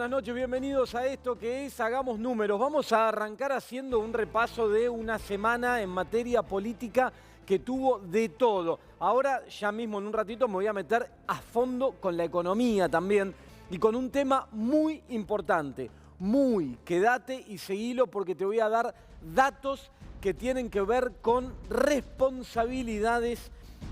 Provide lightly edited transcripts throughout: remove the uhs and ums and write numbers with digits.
buenas noches, bienvenidos a esto que es Hagamos Números. Vamos a arrancar haciendo un repaso de una semana en materia política que tuvo de todo. Ahora, ya mismo en un ratito, me voy a meter a fondo con la economía también y con un tema muy importante. Quédate y seguilo porque te voy a dar datos que tienen que ver con responsabilidades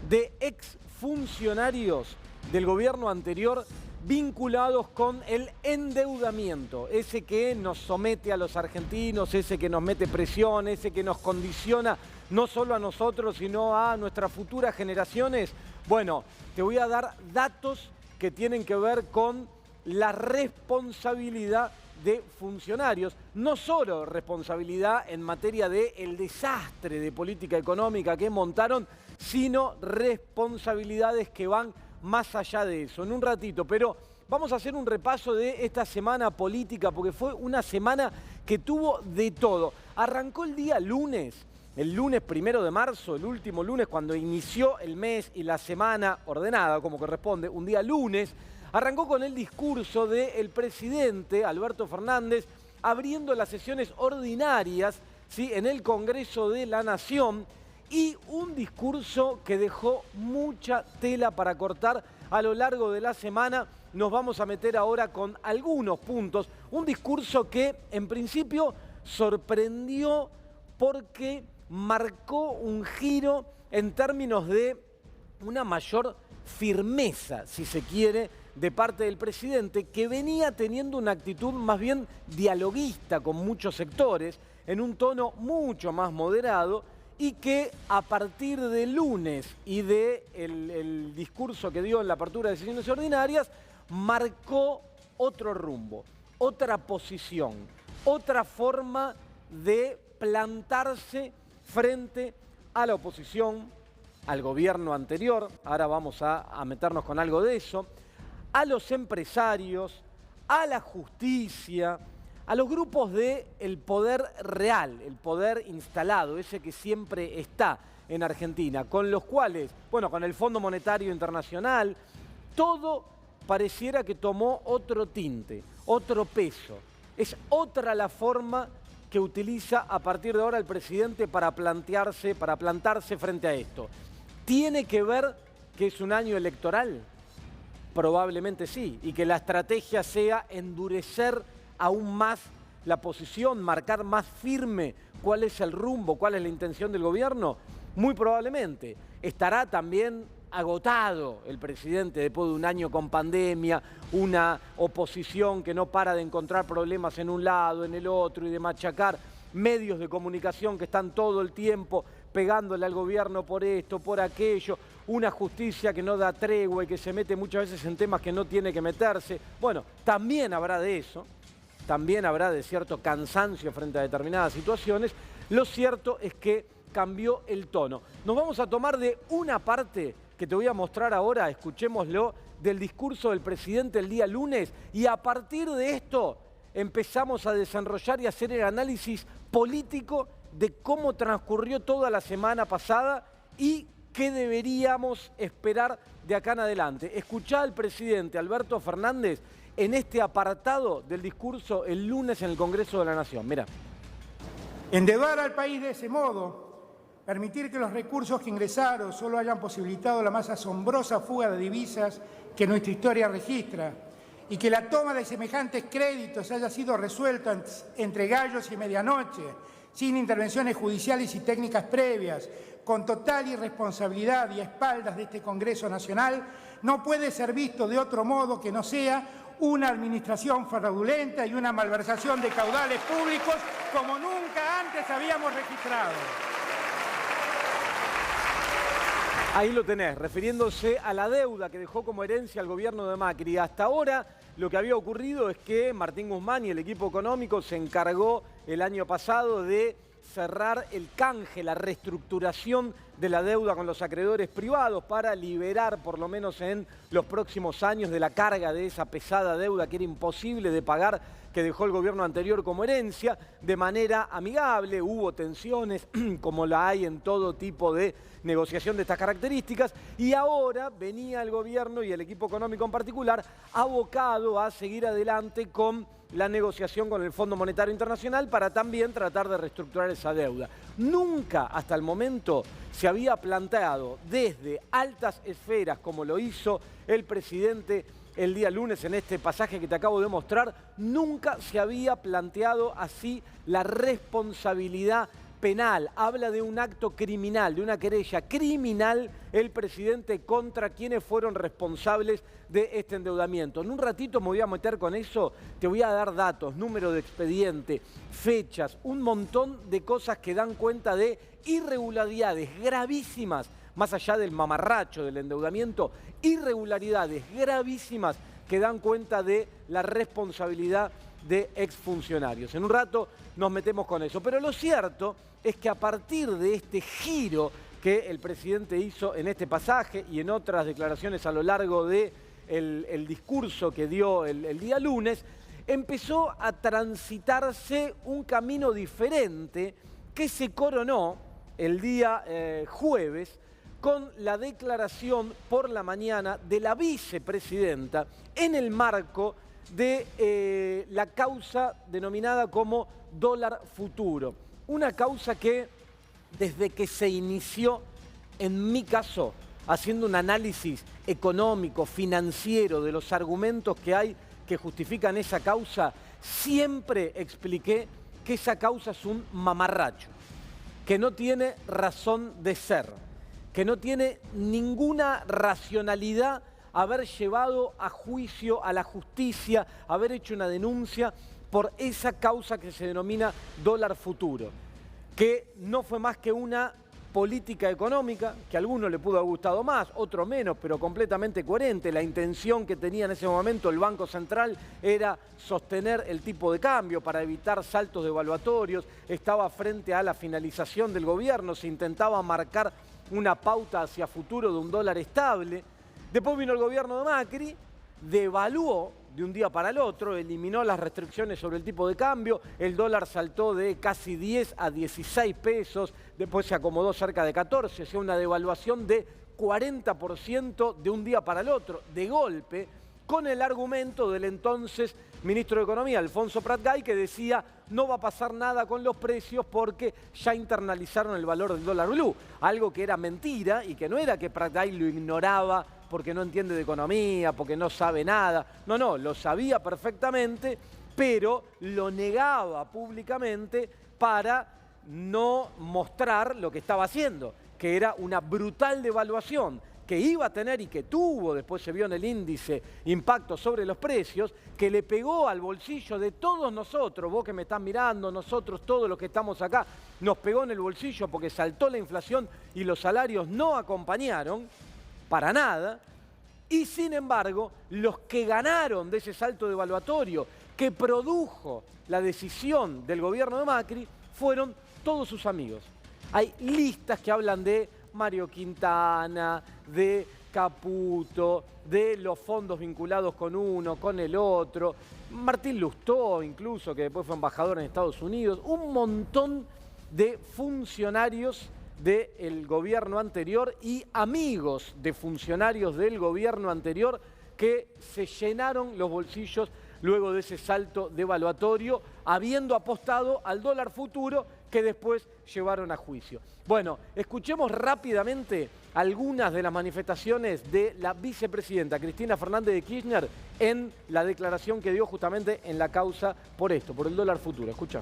de exfuncionarios del gobierno anterior vinculados con el endeudamiento, ese que nos somete a los argentinos, ese que nos mete presión, ese que nos condiciona no solo a nosotros, sino a nuestras futuras generaciones. Bueno, te voy a dar datos que tienen que ver con la responsabilidad de funcionarios, no solo responsabilidad en materia del desastre de política económica que montaron, sino responsabilidades que van más allá de eso. En un ratito, pero vamos a hacer un repaso de esta semana política, porque fue una semana que tuvo de todo. Arrancó el día lunes, el lunes 1 de marzo, el último lunes, cuando inició el mes y la semana ordenada, como corresponde, un día lunes. Arrancó con el discurso del presidente Alberto Fernández, abriendo las sesiones ordinarias, ¿sí?, en el Congreso de la Nación, y un discurso que dejó mucha tela para cortar a lo largo de la semana. Nos vamos a meter ahora con algunos puntos. Un discurso que en principio sorprendió porque marcó un giro en términos de una mayor firmeza, si se quiere, de parte del presidente, que venía teniendo una actitud más bien dialoguista con muchos sectores, en un tono mucho más moderado, y que a partir del lunes y del discurso que dio en la apertura de sesiones ordinarias, marcó otro rumbo, otra posición, otra forma de plantarse frente a la oposición, al gobierno anterior, ahora vamos a meternos con algo de eso, a los empresarios, a la justicia, a los grupos del poder real, el poder instalado, ese que siempre está en Argentina, con los cuales, bueno, con el Fondo Monetario Internacional, todo pareciera que tomó otro tinte, otro peso. Es otra la forma que utiliza a partir de ahora el presidente para plantarse frente a esto. ¿Tiene que ver que es un año electoral? Probablemente sí, y que la estrategia sea endurecer aún más la posición, marcar más firme cuál es el rumbo, cuál es la intención del gobierno. Muy probablemente. Estará también agotado el presidente después de un año con pandemia, una oposición que no para de encontrar problemas en un lado, en el otro, y de machacar medios de comunicación que están todo el tiempo pegándole al gobierno por esto, por aquello, una justicia que no da tregua y que se mete muchas veces en temas que no tiene que meterse. Bueno, también habrá de eso, también habrá de cierto cansancio frente a determinadas situaciones. Lo cierto es que cambió el tono. Nos vamos a tomar de una parte que te voy a mostrar ahora, escuchémoslo, del discurso del presidente el día lunes, y a partir de esto empezamos a desarrollar y hacer el análisis político de cómo transcurrió toda la semana pasada y qué deberíamos esperar de acá en adelante. Escuchá al presidente Alberto Fernández en este apartado del discurso el lunes en el Congreso de la Nación. Mirá. Endeudar al país de ese modo, permitir que los recursos que ingresaron solo hayan posibilitado la más asombrosa fuga de divisas que nuestra historia registra, y que la toma de semejantes créditos haya sido resuelta entre gallos y medianoche, sin intervenciones judiciales y técnicas previas, con total irresponsabilidad y a espaldas de este Congreso Nacional, no puede ser visto de otro modo que no sea una administración fraudulenta y una malversación de caudales públicos como nunca antes habíamos registrado. Ahí lo tenés, refiriéndose a la deuda que dejó como herencia al gobierno de Macri. Hasta ahora lo que había ocurrido es que Martín Guzmán y el equipo económico se encargó el año pasado de cerrar el canje, la reestructuración de la deuda con los acreedores privados para liberar, por lo menos en los próximos años, de la carga de esa pesada deuda que era imposible de pagar, que dejó el gobierno anterior como herencia, de manera amigable. Hubo tensiones, como la hay en todo tipo de negociación de estas características, y ahora venía el gobierno y el equipo económico en particular abocado a seguir adelante con la negociación con el Fondo Monetario Internacional para también tratar de reestructurar esa deuda. Nunca hasta el momento se había planteado desde altas esferas, como lo hizo el presidente el día lunes en este pasaje que te acabo de mostrar, nunca se había planteado así la responsabilidad penal. Habla de un acto criminal, de una querella criminal el presidente contra quienes fueron responsables de este endeudamiento. En un ratito me voy a meter con eso, te voy a dar datos, número de expediente, fechas, un montón de cosas que dan cuenta de irregularidades gravísimas, más allá del mamarracho del endeudamiento, irregularidades gravísimas que dan cuenta de la responsabilidad de exfuncionarios. En un rato nos metemos con eso, pero lo cierto es que a partir de este giro que el presidente hizo en este pasaje y en otras declaraciones a lo largo del discurso que dio el día lunes, empezó a transitarse un camino diferente que se coronó el día jueves con la declaración por la mañana de la vicepresidenta en el marco de la causa denominada como dólar futuro. Una causa que desde que se inició, en mi caso, haciendo un análisis económico, financiero de los argumentos que hay que justifican esa causa, siempre expliqué que esa causa es un mamarracho, que no tiene razón de ser, que no tiene ninguna racionalidad haber llevado a juicio a la justicia, haber hecho una denuncia por esa causa que se denomina dólar futuro, que no fue más que una política económica, que a algunos le pudo haber gustado más, otro menos, pero completamente coherente. La intención que tenía en ese momento el Banco Central era sostener el tipo de cambio para evitar saltos devaluatorios, estaba frente a la finalización del gobierno, se intentaba marcar una pauta hacia futuro de un dólar estable. Después vino el gobierno de Macri, devaluó de un día para el otro, eliminó las restricciones sobre el tipo de cambio, el dólar saltó de casi 10 a 16 pesos, después se acomodó cerca de 14, o sea, una devaluación de 40% de un día para el otro, de golpe, con el argumento del entonces ministro de Economía, Alfonso Prat-Gay, que decía no va a pasar nada con los precios porque ya internalizaron el valor del dólar blue, algo que era mentira y que no era que Prat-Gay lo ignoraba porque no entiende de economía, porque no sabe nada. No, lo sabía perfectamente, pero lo negaba públicamente para no mostrar lo que estaba haciendo, que era una brutal devaluación que iba a tener y que tuvo, después se vio en el índice, impacto sobre los precios, que le pegó al bolsillo de todos nosotros, vos que me estás mirando, nosotros, todos los que estamos acá, nos pegó en el bolsillo porque saltó la inflación y los salarios no acompañaron, para nada, y sin embargo, los que ganaron de ese salto devaluatorio que produjo la decisión del gobierno de Macri fueron todos sus amigos. Hay listas que hablan de Mario Quintana, de Caputo, de los fondos vinculados con uno, con el otro, Martín Lustó incluso, que después fue embajador en Estados Unidos, un montón de funcionarios del gobierno anterior y amigos de funcionarios del gobierno anterior que se llenaron los bolsillos luego de ese salto devaluatorio, habiendo apostado al dólar futuro que después llevaron a juicio. Bueno, escuchemos rápidamente algunas de las manifestaciones de la vicepresidenta Cristina Fernández de Kirchner en la declaración que dio justamente en la causa por esto, por el dólar futuro. Escucha.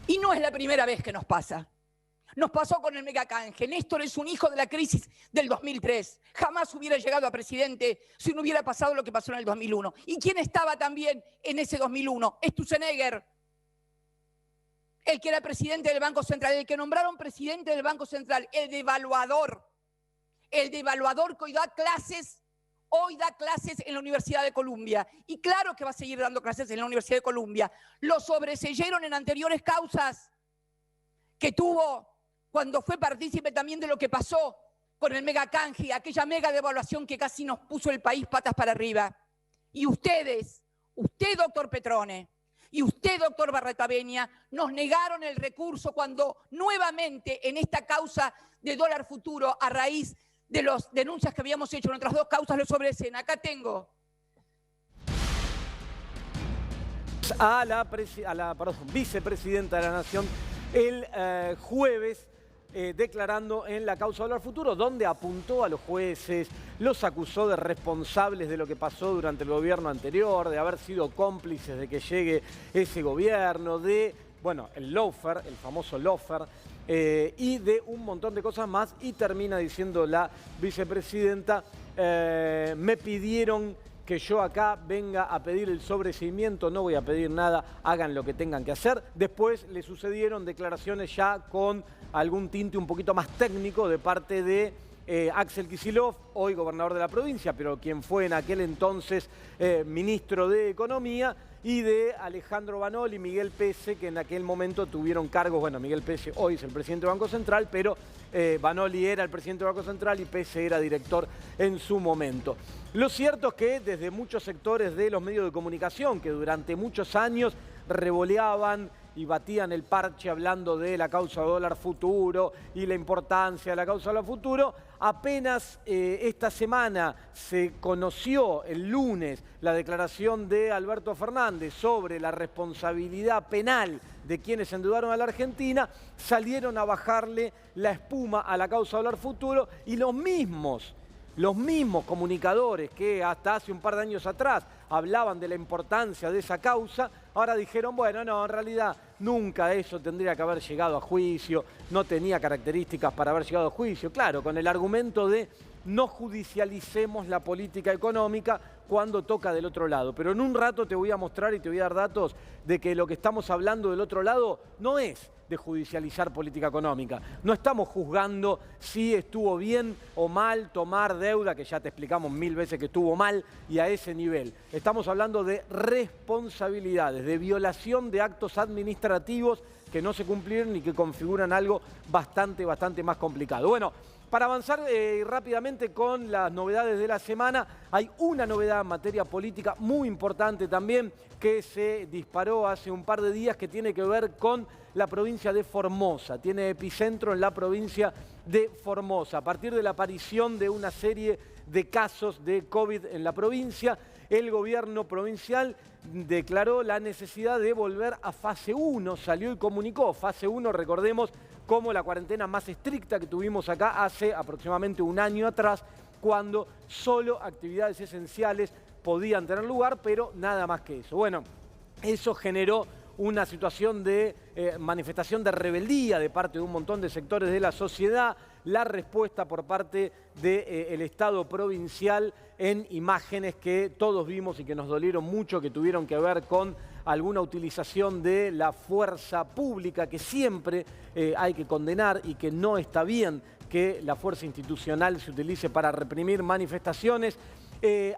Y no es la primera vez que nos pasa. Nos pasó con el megacanje. Néstor es un hijo de la crisis del 2003. Jamás hubiera llegado a presidente si no hubiera pasado lo que pasó en el 2001. ¿Y quién estaba también en ese 2001? Sturzenegger, el que era presidente del Banco Central, el que nombraron presidente del Banco Central, el devaluador que hoy da clases en la Universidad de Columbia. Y claro que va a seguir dando clases en la Universidad de Columbia. Lo sobreseyeron en anteriores causas. que tuvo cuando fue partícipe también de lo que pasó con el megacanje, aquella mega devaluación que casi nos puso el país patas para arriba. Y ustedes, usted, doctor Petrone, y usted, doctor Barretaveña, nos negaron el recurso cuando nuevamente en esta causa de dólar futuro, a raíz de las denuncias que habíamos hecho en otras dos causas, lo sobreseen. Acá tengo. A la vicepresidenta de la Nación el jueves, declarando en la causa dólar futuro, donde apuntó a los jueces, los acusó de responsables de lo que pasó durante el gobierno anterior, de haber sido cómplices de que llegue ese gobierno, de, bueno, el lawfare, el famoso lawfare, y de un montón de cosas más. Y termina diciendo la vicepresidenta, me pidieron que yo acá venga a pedir el sobreseimiento, no voy a pedir nada, hagan lo que tengan que hacer. Después le sucedieron declaraciones ya con algún tinte un poquito más técnico de parte de Axel Kicillof, hoy gobernador de la provincia, pero quien fue en aquel entonces ministro de Economía, y de Alejandro Vanol y Miguel Pese, que en aquel momento tuvieron cargos. Bueno, Miguel Pese hoy es el presidente del Banco Central, pero Vanoli era el presidente del Banco Central y Pese era director en su momento. Lo cierto es que desde muchos sectores de los medios de comunicación, que durante muchos años revoleaban y batían el parche hablando de la causa dólar futuro y la importancia de la causa dólar futuro, apenas esta semana se conoció el lunes la declaración de Alberto Fernández sobre la responsabilidad penal de quienes endeudaron a la Argentina, salieron a bajarle la espuma a la causa dólar futuro, y los mismos comunicadores que hasta hace un par de años atrás hablaban de la importancia de esa causa, ahora dijeron, bueno, no, en realidad nunca eso tendría que haber llegado a juicio, no tenía características para haber llegado a juicio. Claro, con el argumento de no judicialicemos la política económica cuando toca del otro lado. Pero en un rato te voy a mostrar y te voy a dar datos de que lo que estamos hablando del otro lado no es de judicializar política económica. No estamos juzgando si estuvo bien o mal tomar deuda, que ya te explicamos 1000 veces que estuvo mal, y a ese nivel. Estamos hablando de responsabilidades, de violación de actos administrativos que no se cumplieron y que configuran algo bastante más complicado. Bueno, para avanzar rápidamente con las novedades de la semana, hay una novedad en materia política muy importante también que se disparó hace un par de días, que tiene que ver con la provincia de Formosa. Tiene epicentro en la provincia de Formosa. A partir de la aparición de una serie de casos de COVID en la provincia, el gobierno provincial declaró la necesidad de volver a fase 1, salió y comunicó. Fase 1, recordemos, como la cuarentena más estricta que tuvimos acá hace aproximadamente un año atrás, cuando solo actividades esenciales podían tener lugar, pero nada más que eso. Bueno, eso generó una situación de manifestación de rebeldía de parte de un montón de sectores de la sociedad. La respuesta por parte del Estado provincial en imágenes que todos vimos y que nos dolieron mucho, que tuvieron que ver con alguna utilización de la fuerza pública, que siempre hay que condenar y que no está bien que la fuerza institucional se utilice para reprimir manifestaciones.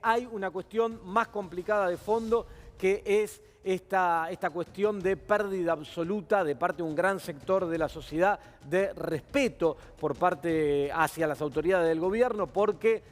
Hay una cuestión más complicada de fondo, que es esta cuestión de pérdida absoluta de parte de un gran sector de la sociedad de respeto por parte hacia las autoridades del gobierno, porque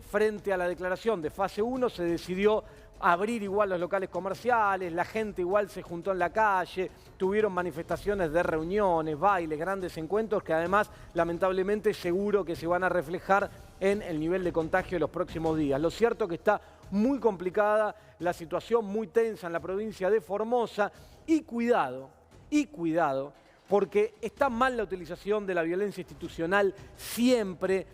frente a la declaración de fase 1 se decidió abrir igual los locales comerciales, la gente igual se juntó en la calle, tuvieron manifestaciones de reuniones, bailes, grandes encuentros, que además lamentablemente seguro que se van a reflejar en el nivel de contagio de los próximos días. Lo cierto es que está muy complicada la situación, muy tensa en la provincia de Formosa, y cuidado, porque está mal la utilización de la violencia institucional siempre.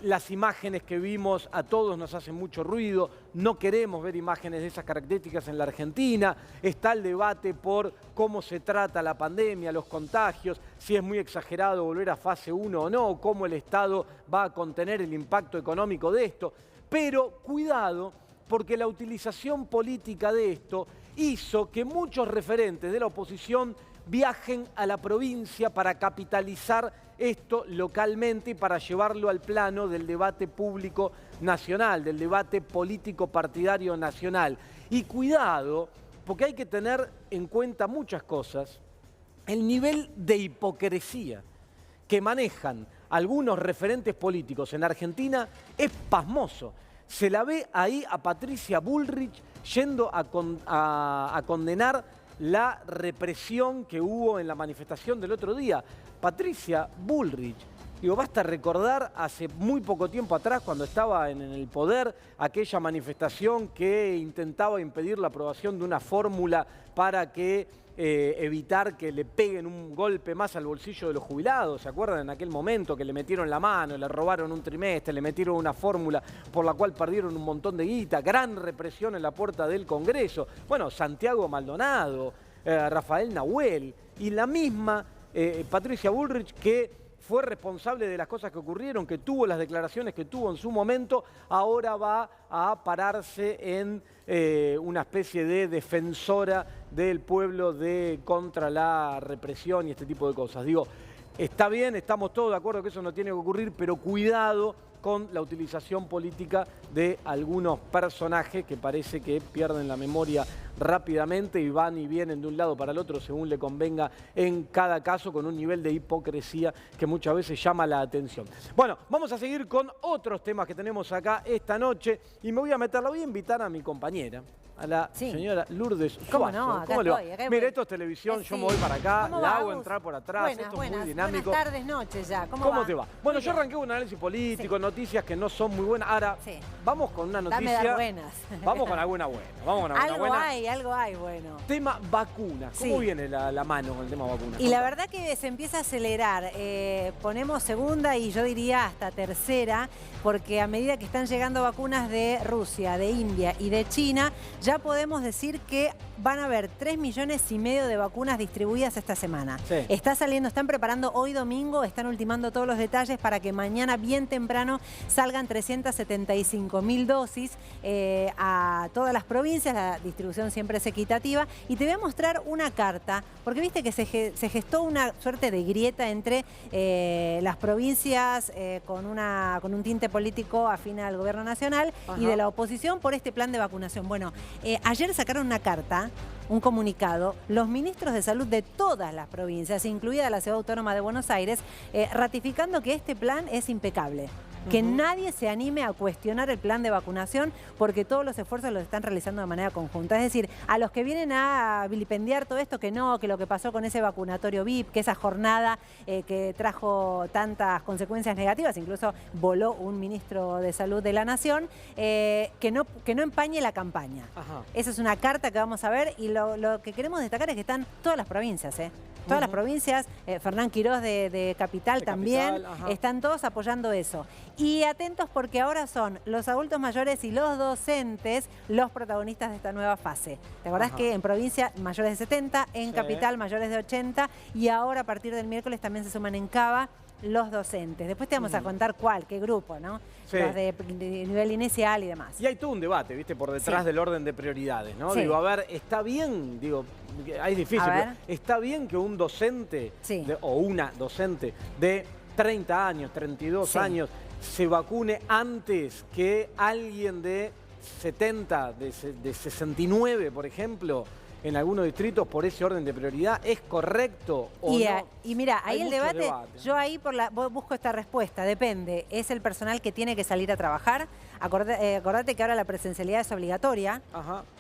Las imágenes que vimos a todos nos hacen mucho ruido, no queremos ver imágenes de esas características en la Argentina. Está el debate por cómo se trata la pandemia, los contagios, si es muy exagerado volver a fase 1 o no, cómo el Estado va a contener el impacto económico de esto. Pero cuidado, porque la utilización política de esto hizo que muchos referentes de la oposición viajen a la provincia para capitalizar esto localmente y para llevarlo al plano del debate público nacional, del debate político partidario nacional. Y cuidado, porque hay que tener en cuenta muchas cosas, el nivel de hipocresía que manejan algunos referentes políticos en Argentina es pasmoso. Se la ve ahí a Patricia Bullrich yendo a condenar la represión que hubo en la manifestación del otro día. Patricia Bullrich, digo, basta recordar hace muy poco tiempo atrás, cuando estaba en el poder, aquella manifestación que intentaba impedir la aprobación de una fórmula para que evitar que le peguen un golpe más al bolsillo de los jubilados. ¿Se acuerdan en aquel momento que le metieron la mano, le robaron un trimestre, le metieron una fórmula por la cual perdieron un montón de guita? Gran represión en la puerta del Congreso. Bueno, Santiago Maldonado, Rafael Nahuel y la misma Patricia Bullrich, que fue responsable de las cosas que ocurrieron, que tuvo las declaraciones que tuvo en su momento, ahora va a pararse en una especie de defensora del pueblo contra la represión y este tipo de cosas. Digo, está bien, estamos todos de acuerdo que eso no tiene que ocurrir, pero cuidado con la utilización política de algunos personajes que parece que pierden la memoria rápidamente y van y vienen de un lado para el otro según le convenga en cada caso, con un nivel de hipocresía que muchas veces llama la atención. Bueno, vamos a seguir con otros temas que tenemos acá esta noche y me voy a invitar a mi compañera, a la señora Lourdes Suazo. ¿Cómo no? ¿Cómo le va? Acá Mire, esto es televisión, yo me voy para acá, la hago entrar por atrás, esto es muy dinámico. Buenas tardes, noches ya. ¿Cómo te va? Bueno, yo arranqué un análisis político, noticias que no son muy buenas. Ahora, vamos con una noticia. Dame dar buenas. Vamos con alguna buena. Vamos con alguna buena. Algo hay bueno. Tema vacunas. ¿Cómo viene la mano con el tema vacunas? Y la verdad que se empieza a acelerar. Ponemos segunda y yo diría hasta tercera, porque a medida que están llegando vacunas de Rusia, de India y de China, ya podemos decir que van a haber 3,5 millones de vacunas distribuidas esta semana. Sí. Están preparando hoy domingo, están ultimando todos los detalles para que mañana bien temprano salgan 375.000 dosis a todas las provincias. La distribución siempre es equitativa. Y te voy a mostrar una carta, porque viste que se gestó una suerte de grieta entre las provincias con un tinte político afín al gobierno nacional y de la oposición por este plan de vacunación. Bueno, ayer sacaron una carta, un comunicado, los ministros de salud de todas las provincias, incluida la Ciudad Autónoma de Buenos Aires, ratificando que este plan es impecable. Que nadie se anime a cuestionar el plan de vacunación porque todos los esfuerzos los están realizando de manera conjunta. Es decir, a los que vienen a vilipendiar todo esto, que no, que lo que pasó con ese vacunatorio VIP, que esa jornada que trajo tantas consecuencias negativas, incluso voló un ministro de salud de la Nación, que no empañe la campaña. Esa es una carta que vamos a ver y lo que queremos destacar es que están todas las provincias, Todas las provincias, Fernán Quirós de Capital también, están todos apoyando eso. Y atentos porque ahora son los adultos mayores y los docentes los protagonistas de esta nueva fase. ¿Te acordás que en provincia mayores de 70, en Capital mayores de 80 y ahora a partir del miércoles también se suman en Cava los docentes? Después te vamos a contar qué grupo, ¿no? Sí. Los de nivel inicial y demás. Y hay todo un debate, ¿viste? Por detrás del orden de prioridades, ¿no? Digo, a ver, está bien, es difícil, pero está bien que un docente o una docente de 30 años, 32 años, se vacune antes que alguien de 70, de 69, por ejemplo, en algunos distritos por ese orden de prioridad. ¿Es correcto o no? Y mira, ahí el debate, yo ahí busco esta respuesta, depende. ¿Es el personal que tiene que salir a trabajar? Acordate que ahora la presencialidad es obligatoria.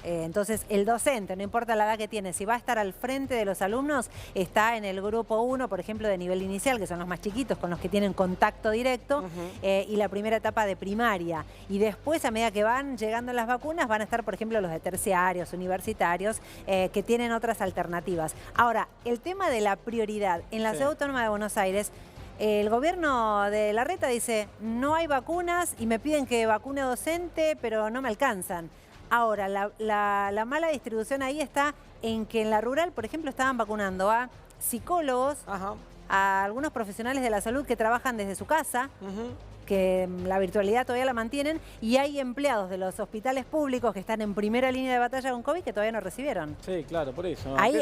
Entonces, el docente, no importa la edad que tiene, si va a estar al frente de los alumnos, está en el grupo 1, por ejemplo, de nivel inicial, que son los más chiquitos, con los que tienen contacto directo, y la primera etapa de primaria. Y después, a medida que van llegando las vacunas, van a estar, por ejemplo, los de terciarios, universitarios, que tienen otras alternativas. Ahora, el tema de la prioridad. En la Ciudad Autónoma de Buenos Aires, el gobierno de Larreta dice, no hay vacunas y me piden que vacune docente, pero no me alcanzan. Ahora, la mala distribución ahí está en que en la rural, por ejemplo, estaban vacunando a psicólogos, a algunos profesionales de la salud que trabajan desde su casa, que la virtualidad todavía la mantienen, y hay empleados de los hospitales públicos que están en primera línea de batalla con COVID que todavía no recibieron. Sí, claro, por eso. Ahí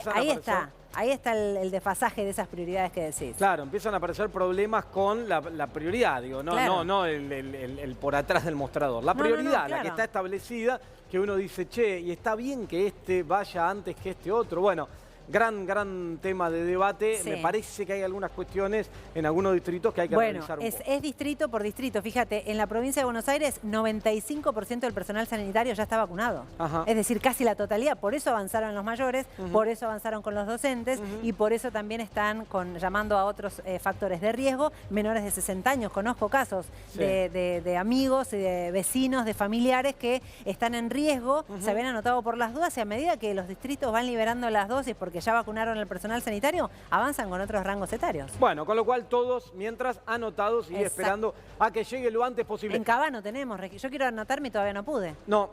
está el desfasaje de esas prioridades que decís. Claro, empiezan a aparecer problemas con la prioridad, digo, no el por atrás del mostrador. La prioridad, la que está establecida, que uno dice, che, y está bien que este vaya antes que este otro. Bueno, gran tema de debate. Sí. Me parece que hay algunas cuestiones en algunos distritos que hay que revisar un poco. Es distrito por distrito. Fíjate, en la provincia de Buenos Aires, 95% del personal sanitario ya está vacunado. Ajá. Es decir, casi la totalidad. Por eso avanzaron los mayores, por eso avanzaron con los docentes y por eso también están llamando a otros factores de riesgo, menores de 60 años. Conozco casos de amigos, de vecinos, de familiares que están en riesgo, se habían anotado por las dudas y a medida que los distritos van liberando las dosis porque ya vacunaron al personal sanitario, avanzan con otros rangos etarios. Bueno, con lo cual todos, mientras anotados y esperando a que llegue lo antes posible. En Cabano tenemos, yo quiero anotarme y todavía no pude. No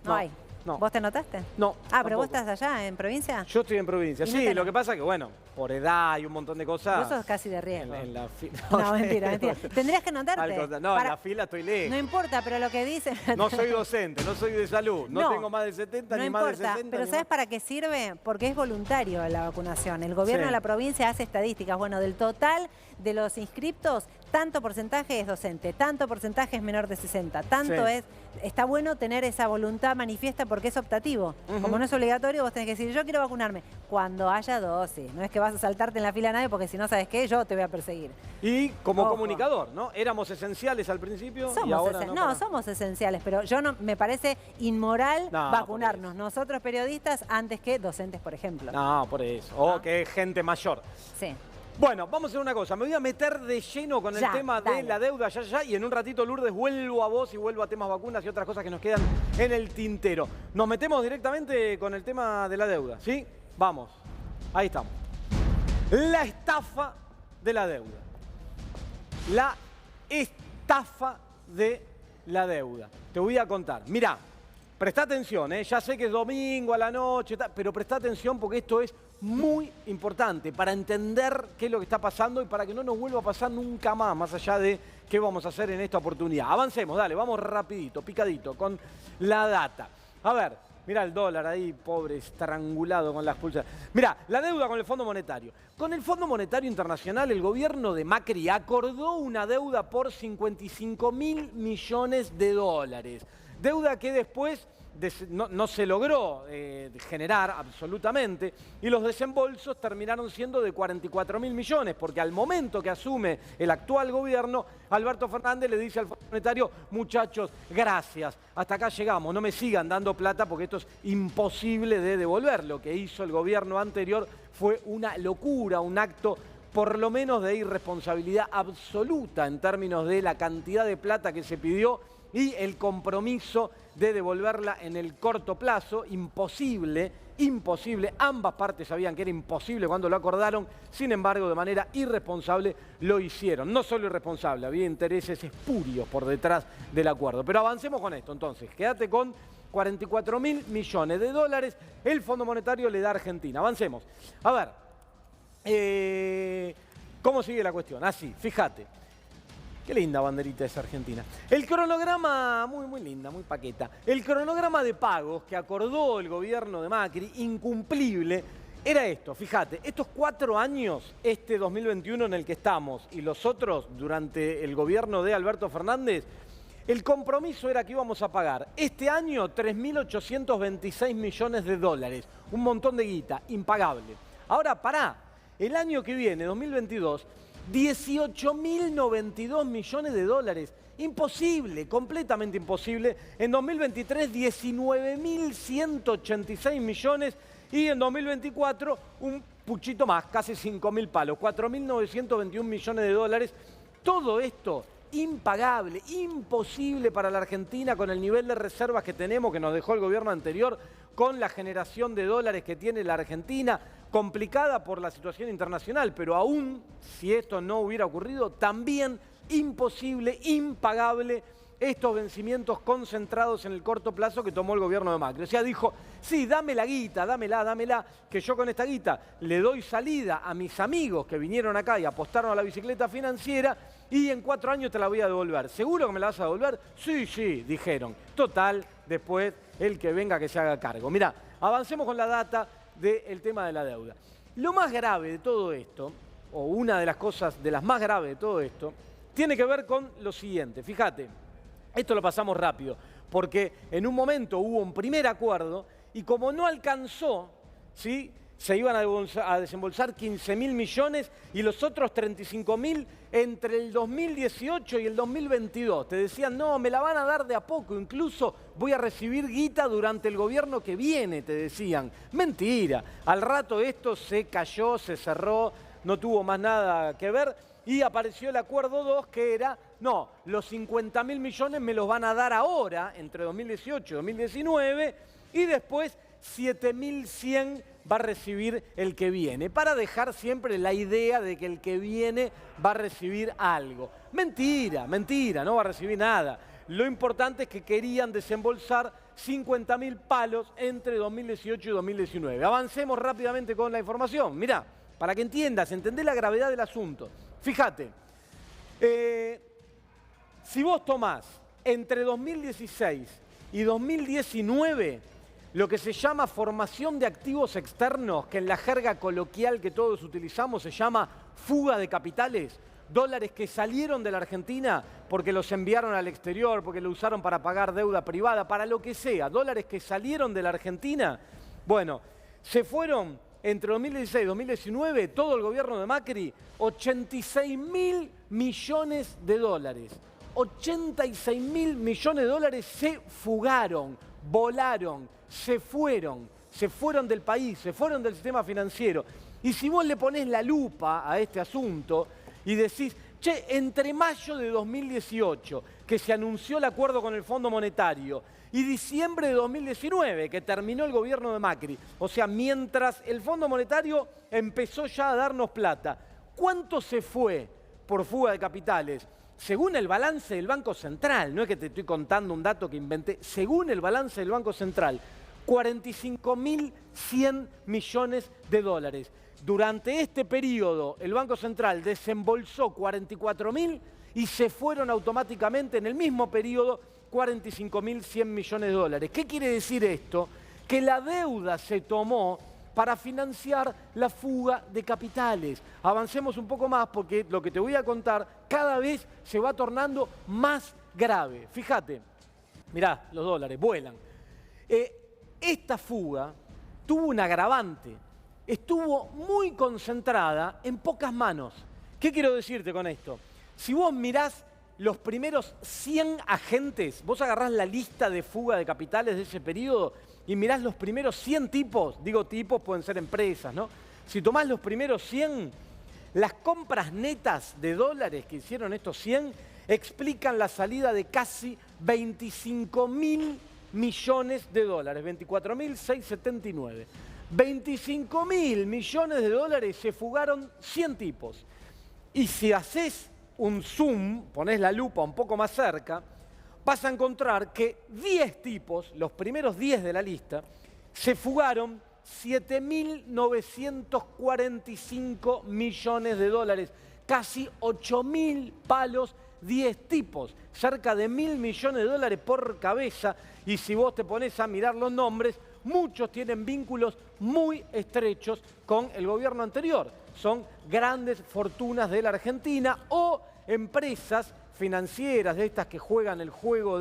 hay. No. ¿Vos te anotaste? No. Ah, pero vos tampoco. estás allá, en provincia. Yo estoy en provincia. Sí, lo que pasa es que, bueno, por edad y un montón de cosas. Vos sos casi de riesgo. En la fila. No, mentira. Tendrías que anotarte. No, en la fila estoy lejos. No importa, pero lo que dicen... No soy docente, no soy de salud, no tengo más de 70 ni más de 60. Pero ¿sabes para qué sirve? Porque es voluntario la vacunación. El gobierno de la provincia hace estadísticas. Bueno, del total de los inscriptos, tanto porcentaje es docente, tanto porcentaje es menor de 60, tanto es... Está bueno tener esa voluntad manifiesta porque es optativo. Como no es obligatorio, vos tenés que decir, yo quiero vacunarme cuando haya dosis. No es que vas a saltarte en la fila a nadie porque si no sabes qué, yo te voy a perseguir. Y como comunicador, ¿no? Éramos esenciales al principio y ahora no. Somos esenciales, pero me parece inmoral vacunarnos nosotros periodistas antes que docentes, por ejemplo. No, por eso. O que es gente mayor. Sí. Bueno, vamos a hacer una cosa. Me voy a meter de lleno con el tema de la deuda ya, y en un ratito, Lourdes, vuelvo a vos y vuelvo a temas vacunas y otras cosas que nos quedan en el tintero. Nos metemos directamente con el tema de la deuda, ¿sí? Vamos. Ahí estamos. La estafa de la deuda. La estafa de la deuda. Te voy a contar. Mirá, presta atención, ya sé que es domingo a la noche, pero presta atención porque esto es muy importante para entender qué es lo que está pasando y para que no nos vuelva a pasar nunca más allá de qué vamos a hacer en esta oportunidad. Avancemos, dale, vamos rapidito, picadito, con la data. A ver, mirá el dólar ahí, pobre, estrangulado con las pulsadas. Mirá, la deuda con el Fondo Monetario. Con el Fondo Monetario Internacional, el gobierno de Macri acordó una deuda por 55.000 millones de dólares. Deuda que después no se logró generar absolutamente y los desembolsos terminaron siendo de 44.000 millones porque al momento que asume el actual gobierno, Alberto Fernández le dice al Fondo Monetario, muchachos, gracias, hasta acá llegamos, no me sigan dando plata porque esto es imposible de devolver. Lo que hizo el gobierno anterior fue una locura, un acto por lo menos de irresponsabilidad absoluta en términos de la cantidad de plata que se pidió y el compromiso de devolverla en el corto plazo, imposible, ambas partes sabían que era imposible cuando lo acordaron, sin embargo de manera irresponsable lo hicieron, no solo irresponsable, había intereses espurios por detrás del acuerdo, pero avancemos con esto entonces, quédate con 44.000 millones de dólares, el Fondo Monetario le da a Argentina, avancemos, a ver, ¿cómo sigue la cuestión? Así, fíjate. Qué linda banderita esa Argentina. El cronograma, muy linda, muy paqueta. El cronograma de pagos que acordó el gobierno de Macri, incumplible, era esto. Fíjate, estos 4 años, este 2021 en el que estamos y los otros durante el gobierno de Alberto Fernández, el compromiso era que íbamos a pagar este año 3.826 millones de dólares. Un montón de guita, impagable. Ahora, pará, el año que viene, 2022... 18.092 millones de dólares. Imposible, completamente imposible. En 2023, 19.186 millones. Y en 2024, un puchito más, casi 5.000 palos. 4.921 millones de dólares. Todo esto impagable, imposible para la Argentina con el nivel de reservas que tenemos, que nos dejó el gobierno anterior, con la generación de dólares que tiene la Argentina, complicada por la situación internacional, pero aún si esto no hubiera ocurrido, también imposible, impagable estos vencimientos concentrados en el corto plazo que tomó el gobierno de Macri. O sea, dijo, sí, dame la guita, dámela, que yo con esta guita le doy salida a mis amigos que vinieron acá y apostaron a la bicicleta financiera y en 4 años te la voy a devolver. ¿Seguro que me la vas a devolver? Sí, dijeron. Total, después el que venga que se haga cargo. Mirá, avancemos con la data del tema de la deuda. Lo más grave de todo esto, o una de las cosas de las más graves de todo esto, tiene que ver con lo siguiente. Fíjate, esto lo pasamos rápido, porque en un momento hubo un primer acuerdo y como no alcanzó, ¿sí?, se iban a desembolsar 15.000 millones y los otros 35.000 entre el 2018 y el 2022. Te decían, no, me la van a dar de a poco, incluso voy a recibir guita durante el gobierno que viene, te decían. Mentira, al rato esto se cayó, se cerró, no tuvo más nada que ver y apareció el acuerdo 2 que era, no, los 50.000 millones me los van a dar ahora, entre 2018 y 2019, y después 7.100 va a recibir el que viene, para dejar siempre la idea de que el que viene va a recibir algo. Mentira, mentira, no va a recibir nada. Lo importante es que querían desembolsar 50.000 palos entre 2018 y 2019. Avancemos rápidamente con la información. Mirá, para que entiendas, entendés la gravedad del asunto. Fíjate, si vos tomás entre 2016 y 2019 lo que se llama formación de activos externos, que en la jerga coloquial que todos utilizamos se llama fuga de capitales, dólares que salieron de la Argentina porque los enviaron al exterior, porque lo usaron para pagar deuda privada, para lo que sea, dólares que salieron de la Argentina, bueno, se fueron entre 2016 y 2019, todo el gobierno de Macri, 86.000 millones de dólares. 86.000 millones de dólares se fugaron, volaron, se fueron del país, se fueron del sistema financiero. Y si vos le ponés la lupa a este asunto y decís, che, entre mayo de 2018, que se anunció el acuerdo con el Fondo Monetario, y diciembre de 2019, que terminó el gobierno de Macri, o sea, mientras el Fondo Monetario empezó ya a darnos plata, ¿cuánto se fue por fuga de capitales? Según el balance del Banco Central, no es que te estoy contando un dato que inventé, según el balance del Banco Central, 45.100 millones de dólares. Durante este periodo, el Banco Central desembolsó 44.000 y se fueron automáticamente en el mismo periodo 45.100 millones de dólares. ¿Qué quiere decir esto? Que la deuda se tomó para financiar la fuga de capitales. Avancemos un poco más porque lo que te voy a contar cada vez se va tornando más grave. Fíjate, mirá, los dólares vuelan. Esta fuga tuvo un agravante, estuvo muy concentrada en pocas manos. ¿Qué quiero decirte con esto? Si vos mirás los primeros 100 agentes, vos agarrás la lista de fuga de capitales de ese periodo y mirás los primeros 100 tipos, digo tipos, pueden ser empresas, ¿no? Si tomás los primeros 100, las compras netas de dólares que hicieron estos 100 explican la salida de casi 25.000 millones de dólares, 24.679. 25.000 millones de dólares se fugaron 100 tipos. Y si haces un zoom, ponés la lupa un poco más cerca, vas a encontrar que 10 tipos, los primeros 10 de la lista, se fugaron 7.945 millones de dólares, casi 8.000 palos, 10 tipos, cerca de 1.000 millones de dólares por cabeza, y si vos te pones a mirar los nombres, muchos tienen vínculos muy estrechos con el gobierno anterior. Son grandes fortunas de la Argentina o empresas financieras de estas que juegan el juego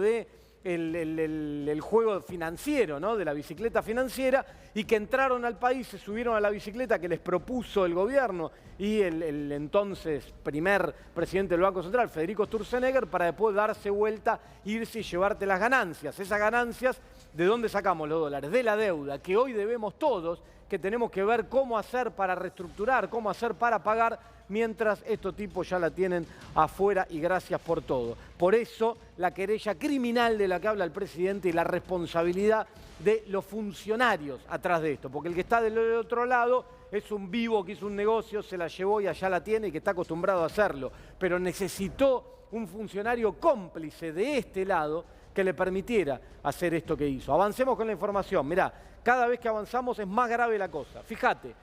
el juego financiero, ¿no? De la bicicleta financiera, y que entraron al país, se subieron a la bicicleta que les propuso el gobierno y el entonces primer presidente del Banco Central, Federico Sturzenegger, para después darse vuelta, irse y llevarte las ganancias. Esas ganancias, ¿de dónde sacamos los dólares? De la deuda, que hoy debemos todos, que tenemos que ver cómo hacer para reestructurar, cómo hacer para pagar, mientras estos tipos ya la tienen afuera y gracias por todo. Por eso la querella criminal de la que habla el presidente y la responsabilidad de los funcionarios atrás de esto, porque el que está del otro lado es un vivo que hizo un negocio, se la llevó y allá la tiene y que está acostumbrado a hacerlo, pero necesitó un funcionario cómplice de este lado que le permitiera hacer esto que hizo. Avancemos con la información. Mirá, cada vez que avanzamos es más grave la cosa. Fíjate,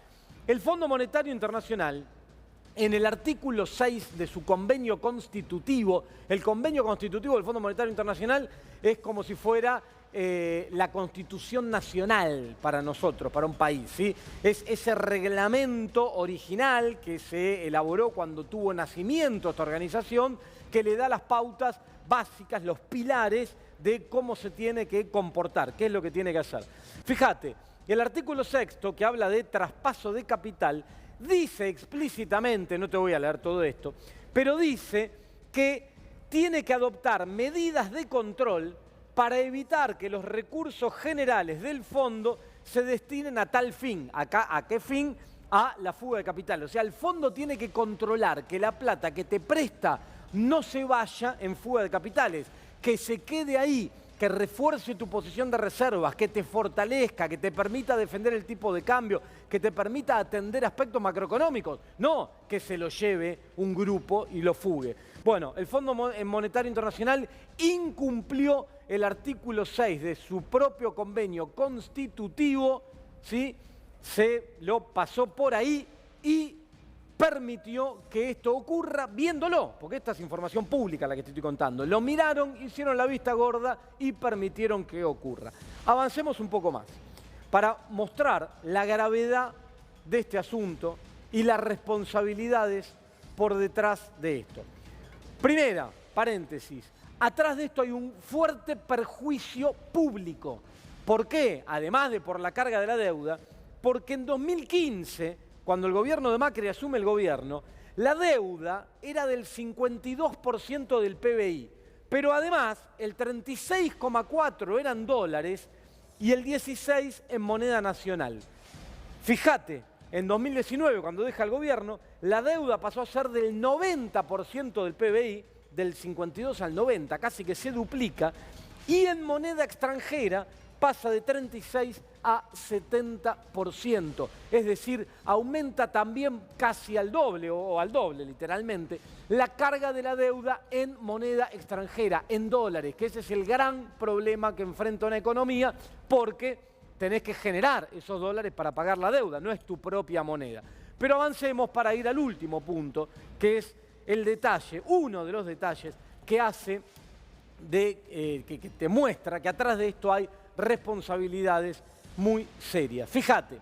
el Fondo Monetario Internacional, en el artículo 6 de su convenio constitutivo, el convenio constitutivo del Fondo Monetario Internacional es como si fuera la Constitución Nacional para nosotros, para un país, ¿sí? Es ese reglamento original que se elaboró cuando tuvo nacimiento esta organización, que le da las pautas básicas, los pilares de cómo se tiene que comportar, qué es lo que tiene que hacer. Fíjate, el artículo 6º, que habla de traspaso de capital, dice explícitamente, no te voy a leer todo esto, pero dice que tiene que adoptar medidas de control para evitar que los recursos generales del fondo se destinen a tal fin. Acá, ¿a qué fin? A la fuga de capital. O sea, el fondo tiene que controlar que la plata que te presta no se vaya en fuga de capitales, que se quede ahí, que refuerce tu posición de reservas, que te fortalezca, que te permita defender el tipo de cambio, que te permita atender aspectos macroeconómicos. No que se lo lleve un grupo y lo fugue. Bueno, el Fondo Monetario Internacional incumplió el artículo 6 de su propio convenio constitutivo, ¿sí? Se lo pasó por ahí y permitió que esto ocurra viéndolo, porque esta es información pública la que te estoy contando. Lo miraron, hicieron la vista gorda y permitieron que ocurra. Avancemos un poco más para mostrar la gravedad de este asunto y las responsabilidades por detrás de esto. Primera, paréntesis, atrás de esto hay un fuerte perjuicio público. ¿Por qué? Además de por la carga de la deuda, porque en 2015, cuando el gobierno de Macri asume el gobierno, la deuda era del 52% del PBI, pero además el 36,4% eran dólares y el 16% en moneda nacional. Fíjate, en 2019, cuando deja el gobierno, la deuda pasó a ser del 90% del PBI, del 52 al 90, casi que se duplica, y en moneda extranjera pasa de 36 a 70%. Es decir, aumenta también casi al doble, o al doble literalmente, la carga de la deuda en moneda extranjera, en dólares, que ese es el gran problema que enfrenta una economía, porque tenés que generar esos dólares para pagar la deuda, no es tu propia moneda. Pero avancemos para ir al último punto, que es el detalle, uno de los detalles que hace que te muestra que atrás de esto hay responsabilidades muy serias. Fíjate,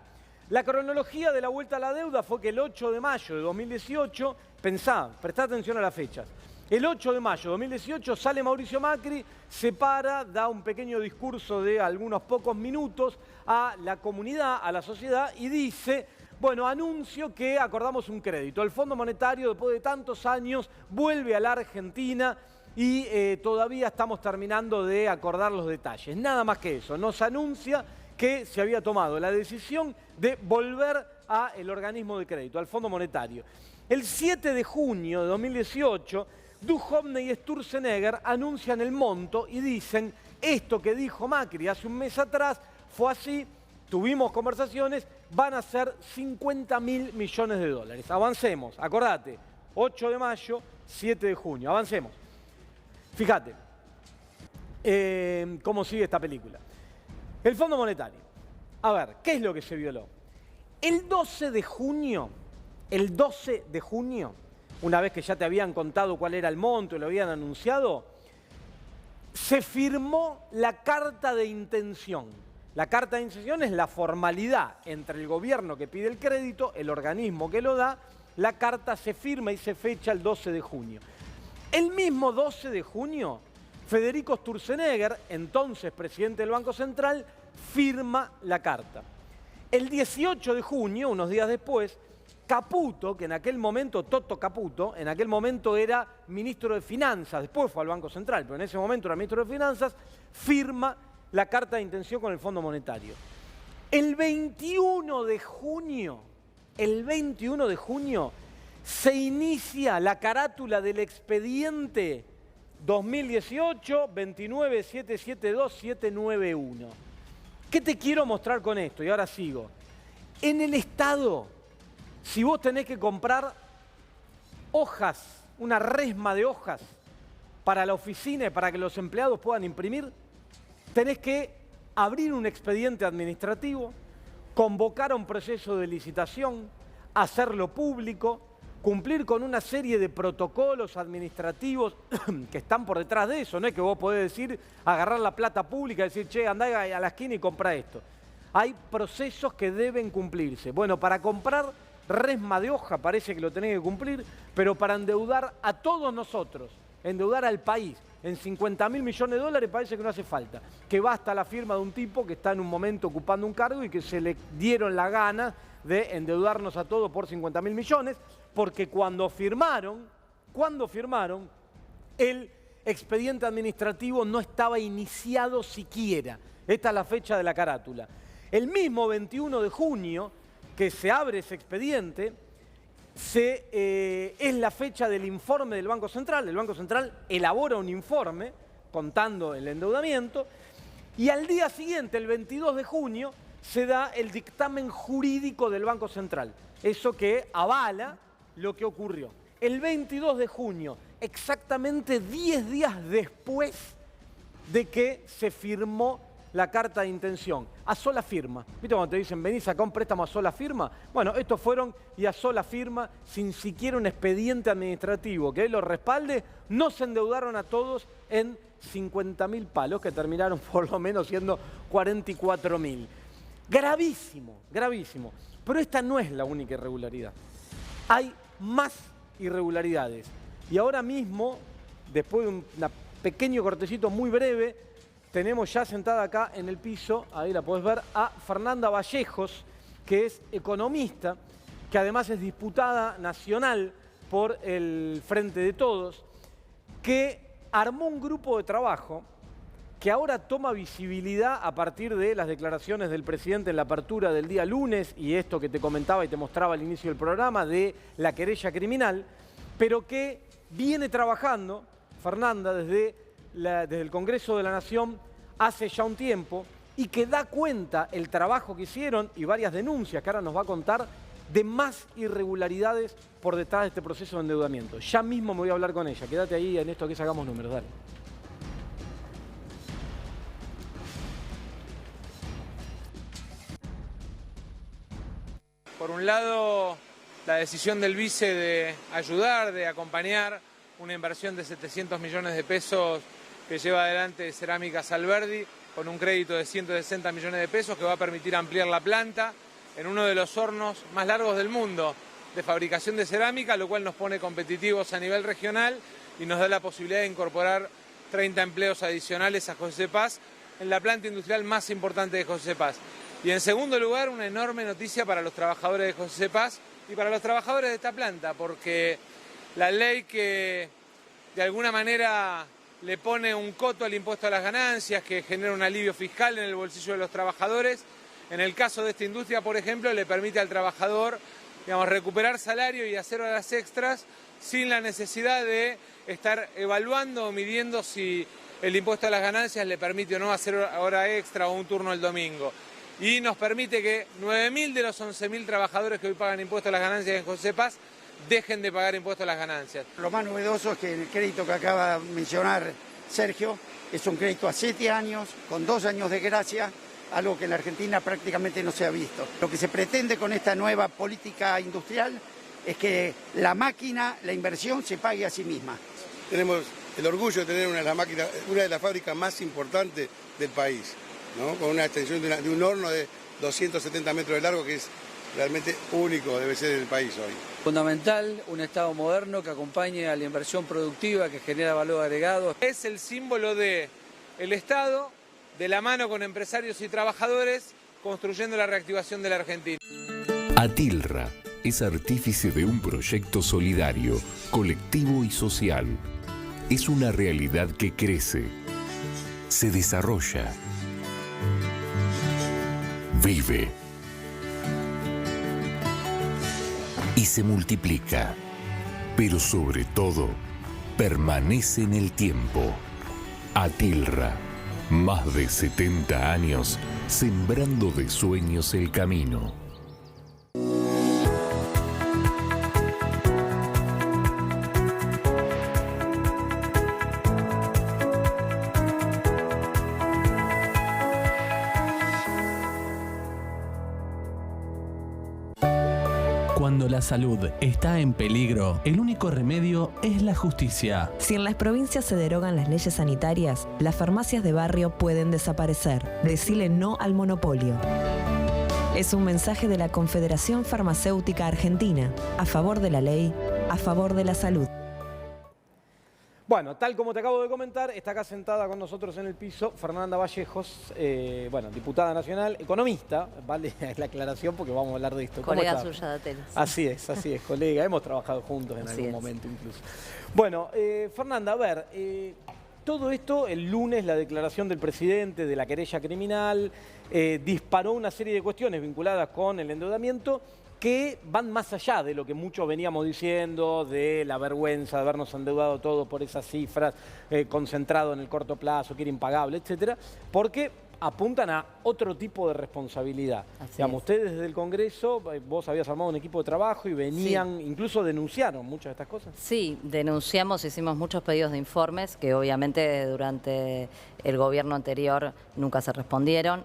la cronología de la vuelta a la deuda fue que el 8 de mayo de 2018, prestá atención a las fechas, el 8 de mayo de 2018 sale Mauricio Macri, se para, da un pequeño discurso de algunos pocos minutos a la comunidad, a la sociedad, y dice: bueno, anuncio que acordamos un crédito. El Fondo Monetario, después de tantos años, vuelve a la Argentina y todavía estamos terminando de acordar los detalles. Nada más que eso. Nos anuncia que se había tomado la decisión de volver al organismo de crédito, al Fondo Monetario. El 7 de junio de 2018, Duhovne y Sturzenegger anuncian el monto y dicen: esto que dijo Macri hace un mes atrás fue así, tuvimos conversaciones, van a ser 50.000 millones de dólares. Avancemos, acordate, 8 de mayo, 7 de junio, avancemos. Fíjate cómo sigue esta película. El Fondo Monetario. A ver, ¿qué es lo que se violó? El 12 de junio, una vez que ya te habían contado cuál era el monto y lo habían anunciado, se firmó la carta de intención. La carta de intención es la formalidad entre el gobierno que pide el crédito, el organismo que lo da. La carta se firma y se fecha el 12 de junio. El mismo 12 de junio, Federico Sturzenegger, entonces presidente del Banco Central, firma la carta. El 18 de junio, unos días después, Caputo, que en aquel momento, Toto Caputo, en aquel momento era ministro de Finanzas, después fue al Banco Central, pero en ese momento era ministro de Finanzas, firma la carta de intención con el Fondo Monetario. El 21 de junio, se inicia la carátula del expediente 2018-29772-791. ¿Qué te quiero mostrar con esto? Y ahora sigo. En el Estado, si vos tenés que comprar hojas, una resma de hojas para la oficina y para que los empleados puedan imprimir, tenés que abrir un expediente administrativo, convocar a un proceso de licitación, hacerlo público, cumplir con una serie de protocolos administrativos que están por detrás de eso. No es que vos podés decir, agarrar la plata pública y decir: che, andá a la esquina y comprá esto. Hay procesos que deben cumplirse. Bueno, para comprar resma de hoja parece que lo tenés que cumplir, pero para endeudar a todos nosotros, endeudar al país en 50.000 millones de dólares parece que no hace falta. Que basta la firma de un tipo que está en un momento ocupando un cargo y que se le dieron la gana de endeudarnos a todos por 50.000 millones, porque cuando firmaron, el expediente administrativo no estaba iniciado siquiera. Esta es la fecha de la carátula. El mismo 21 de junio que se abre ese expediente, es la fecha del informe del Banco Central. El Banco Central elabora un informe contando el endeudamiento y al día siguiente, el 22 de junio, se da el dictamen jurídico del Banco Central. Eso que avala lo que ocurrió. El 22 de junio, exactamente 10 días después de que se firmó la carta de intención, a sola firma. ¿Viste cuando te dicen, venís acá un préstamo a sola firma? Bueno, estos fueron y a sola firma, sin siquiera un expediente administrativo que los respalde, no se endeudaron a todos en 50.000 palos, que terminaron por lo menos siendo 44.000. Gravísimo, gravísimo. Pero esta no es la única irregularidad. Hay más irregularidades. Y ahora mismo, después de un pequeño cortecito muy breve, tenemos ya sentada acá en el piso, ahí la podés ver, a Fernanda Vallejos, que es economista, que además es diputada nacional por el Frente de Todos, que armó un grupo de trabajo que ahora toma visibilidad a partir de las declaraciones del presidente en la apertura del día lunes y esto que te comentaba y te mostraba al inicio del programa de la querella criminal, pero que viene trabajando, Fernanda, desde el Congreso de la Nación hace ya un tiempo y que da cuenta el trabajo que hicieron y varias denuncias que ahora nos va a contar de más irregularidades por detrás de este proceso de endeudamiento. Ya mismo me voy a hablar con ella. Quédate ahí en esto que sacamos números, dale. Por un lado, la decisión del vice de ayudar, de acompañar una inversión de 700 millones de pesos que lleva adelante Cerámicas Alberdi con un crédito de 160 millones de pesos que va a permitir ampliar la planta en uno de los hornos más largos del mundo de fabricación de cerámica, lo cual nos pone competitivos a nivel regional y nos da la posibilidad de incorporar 30 empleos adicionales a José Paz en la planta industrial más importante de José Paz. Y en segundo lugar, una enorme noticia para los trabajadores de José Paz y para los trabajadores de esta planta, porque la ley que de alguna manera le pone un coto al impuesto a las ganancias, que genera un alivio fiscal en el bolsillo de los trabajadores, en el caso de esta industria, por ejemplo, le permite al trabajador, digamos, recuperar salario y hacer horas extras sin la necesidad de estar evaluando o midiendo si el impuesto a las ganancias le permite o no hacer hora extra o un turno el domingo. Y nos permite que 9.000 de los 11.000 trabajadores que hoy pagan impuestos a las ganancias en José Paz dejen de pagar impuestos a las ganancias. Lo más novedoso es que el crédito que acaba de mencionar Sergio es un crédito a 7 años, con 2 años de gracia, algo que en la Argentina prácticamente no se ha visto. Lo que se pretende con esta nueva política industrial es que la máquina, la inversión, se pague a sí misma. Tenemos el orgullo de tener una de las fábricas más importantes del país, ¿no? Con una extensión de un horno de 270 metros de largo que es realmente único, debe ser en el país hoy. Fundamental, un Estado moderno que acompañe a la inversión productiva, que genera valor agregado. Es el símbolo del Estado, de la mano con empresarios y trabajadores, construyendo la reactivación de la Argentina. Atilra es artífice de un proyecto solidario, colectivo y social. Es una realidad que crece, se desarrolla, vive y se multiplica, pero sobre todo permanece en el tiempo. Atilra, más de 70 años sembrando de sueños el camino. Cuando la salud está en peligro, el único remedio es la justicia. Si en las provincias se derogan las leyes sanitarias, las farmacias de barrio pueden desaparecer. Decile no al monopolio. Es un mensaje de la Confederación Farmacéutica Argentina, a favor de la ley, a favor de la salud. Bueno, tal como te acabo de comentar, está acá sentada con nosotros en el piso Fernanda Vallejos, diputada nacional, economista, vale la aclaración porque vamos a hablar de esto. Colega suya de Atenas. Así es, colega. Hemos trabajado juntos en algún momento incluso. Bueno, Fernanda, a ver, todo esto, el lunes, la declaración del presidente de la querella criminal, disparó una serie de cuestiones vinculadas con el endeudamiento que van más allá de lo que muchos veníamos diciendo, de la vergüenza de habernos endeudado todos por esas cifras, concentrado en el corto plazo, que era impagable, etcétera, porque apuntan a otro tipo de responsabilidad. Digamos, ustedes desde el Congreso, vos habías armado un equipo de trabajo y venían, incluso denunciaron muchas de estas cosas. Sí, denunciamos, hicimos muchos pedidos de informes que obviamente durante el gobierno anterior nunca se respondieron.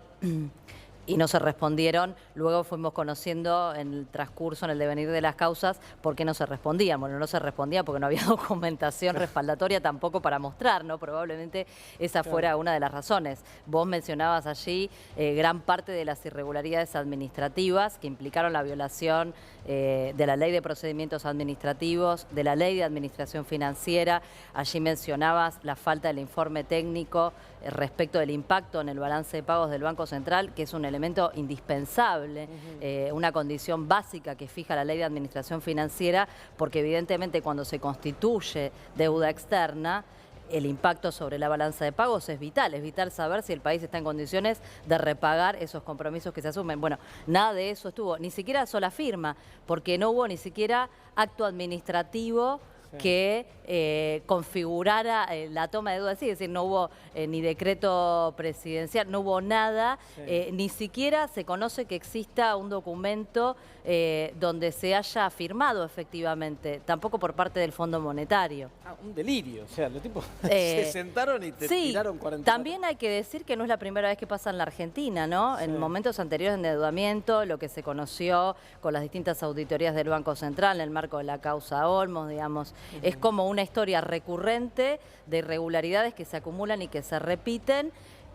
Y no se respondieron, luego fuimos conociendo en el transcurso, en el devenir de las causas, por qué no se respondían. Bueno, no se respondía porque no había documentación respaldatoria tampoco para mostrar, ¿no? Probablemente esa fuera una de las razones. Vos mencionabas allí gran parte de las irregularidades administrativas que implicaron la violación de la Ley de Procedimientos Administrativos, de la Ley de Administración Financiera. Allí mencionabas la falta del informe técnico respecto del impacto en el balance de pagos del Banco Central, que es un elemento indispensable, una condición básica que fija la Ley de Administración Financiera, porque evidentemente cuando se constituye deuda externa, el impacto sobre la balanza de pagos es vital saber si el país está en condiciones de repagar esos compromisos que se asumen. Bueno, nada de eso estuvo, ni siquiera sola firma, porque no hubo ni siquiera acto administrativo que configurara la toma de deuda, es decir, no hubo ni decreto presidencial, no hubo nada, ni siquiera se conoce que exista un documento donde se haya firmado efectivamente, tampoco por parte del Fondo Monetario. Un delirio, o sea, los tipos se sentaron y te tiraron 40. También hay que decir que no es la primera vez que pasa en la Argentina, ¿no? En momentos anteriores de endeudamiento, lo que se conoció con las distintas auditorías del Banco Central en el marco de la causa Olmos, digamos, es como una historia recurrente de irregularidades que se acumulan y que se repiten,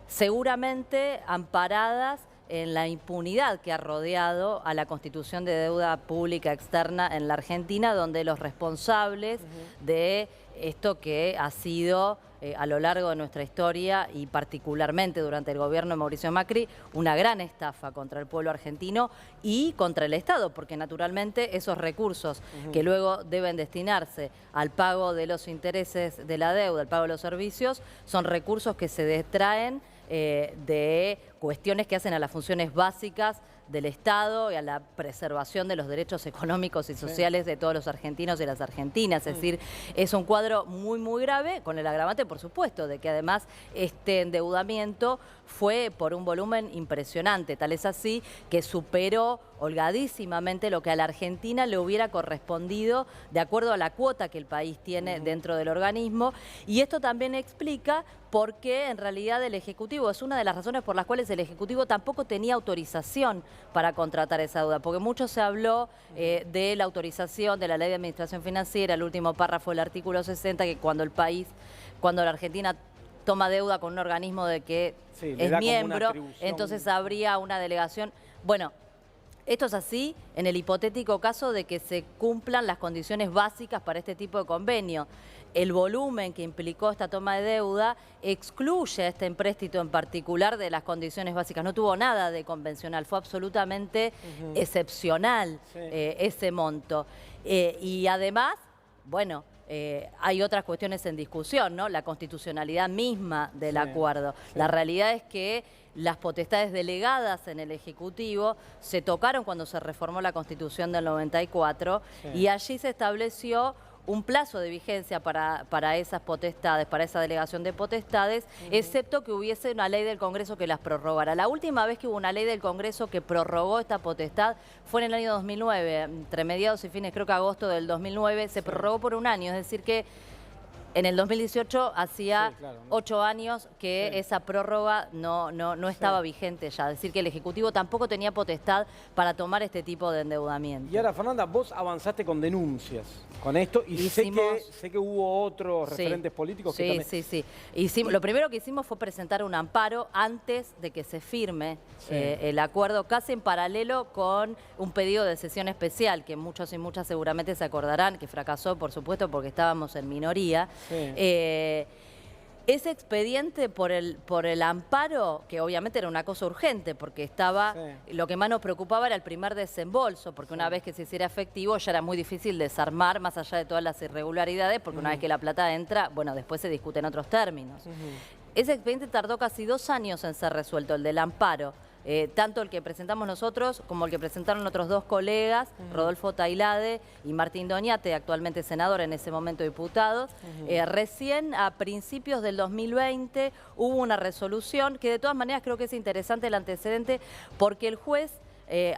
seguramente amparadas en la impunidad que ha rodeado a la constitución de deuda pública externa en la Argentina, donde los responsables de esto que ha sido a lo largo de nuestra historia y particularmente durante el gobierno de Mauricio Macri, una gran estafa contra el pueblo argentino y contra el Estado, porque naturalmente esos recursos que luego deben destinarse al pago de los intereses de la deuda, al pago de los servicios, son recursos que se detraen de cuestiones que hacen a las funciones básicas del Estado y a la preservación de los derechos económicos y sociales de todos los argentinos y las argentinas. Es decir, es un cuadro muy, muy grave, con el agravante, por supuesto, de que además este endeudamiento fue por un volumen impresionante. Tal es así que superó holgadísimamente lo que a la Argentina le hubiera correspondido de acuerdo a la cuota que el país tiene dentro del organismo. Y esto también explica por qué en realidad el Ejecutivo, es una de las razones por las cuales el Ejecutivo tampoco tenía autorización para contratar esa deuda, porque mucho se habló de la autorización de la Ley de Administración Financiera, el último párrafo del artículo 60, que cuando la Argentina toma deuda con un organismo de que es miembro, entonces habría una delegación. Bueno, esto es así en el hipotético caso de que se cumplan las condiciones básicas para este tipo de convenio. El volumen que implicó esta toma de deuda excluye este empréstito en particular de las condiciones básicas. No tuvo nada de convencional, fue absolutamente excepcional ese monto. Y además, bueno, hay otras cuestiones en discusión, ¿no? La constitucionalidad misma del acuerdo. La realidad es que las potestades delegadas en el Ejecutivo se tocaron cuando se reformó la Constitución del 94 y allí se estableció un plazo de vigencia para esas potestades, para esa delegación de potestades, excepto que hubiese una ley del Congreso que las prorrogara. La última vez que hubo una ley del Congreso que prorrogó esta potestad fue en el año 2009, entre mediados y fines, creo que agosto del 2009, se prorrogó por un año, es decir que en el 2018 hacía 8 años que esa prórroga no estaba vigente ya. Es decir, que el Ejecutivo tampoco tenía potestad para tomar este tipo de endeudamiento. Y ahora, Fernanda, vos avanzaste con denuncias con esto y sé que hubo otros referentes políticos que también... Lo primero que hicimos fue presentar un amparo antes de que se firme el acuerdo, casi en paralelo con un pedido de sesión especial, que muchos y muchas seguramente se acordarán, que fracasó, por supuesto, porque estábamos en minoría. Ese expediente por el amparo, que obviamente era una cosa urgente, porque estaba, lo que más nos preocupaba era el primer desembolso, porque una vez que se hiciera efectivo ya era muy difícil desarmar, más allá de todas las irregularidades, porque una vez que la plata entra, bueno, después se discute en otros términos. Ese expediente tardó casi 2 años en ser resuelto, el del amparo. Tanto el que presentamos nosotros como el que presentaron otros 2 colegas, Rodolfo Tailade y Martín Doñate, actualmente senador, en ese momento diputado. Recién a principios del 2020 hubo una resolución que de todas maneras creo que es interesante el antecedente, porque el juez,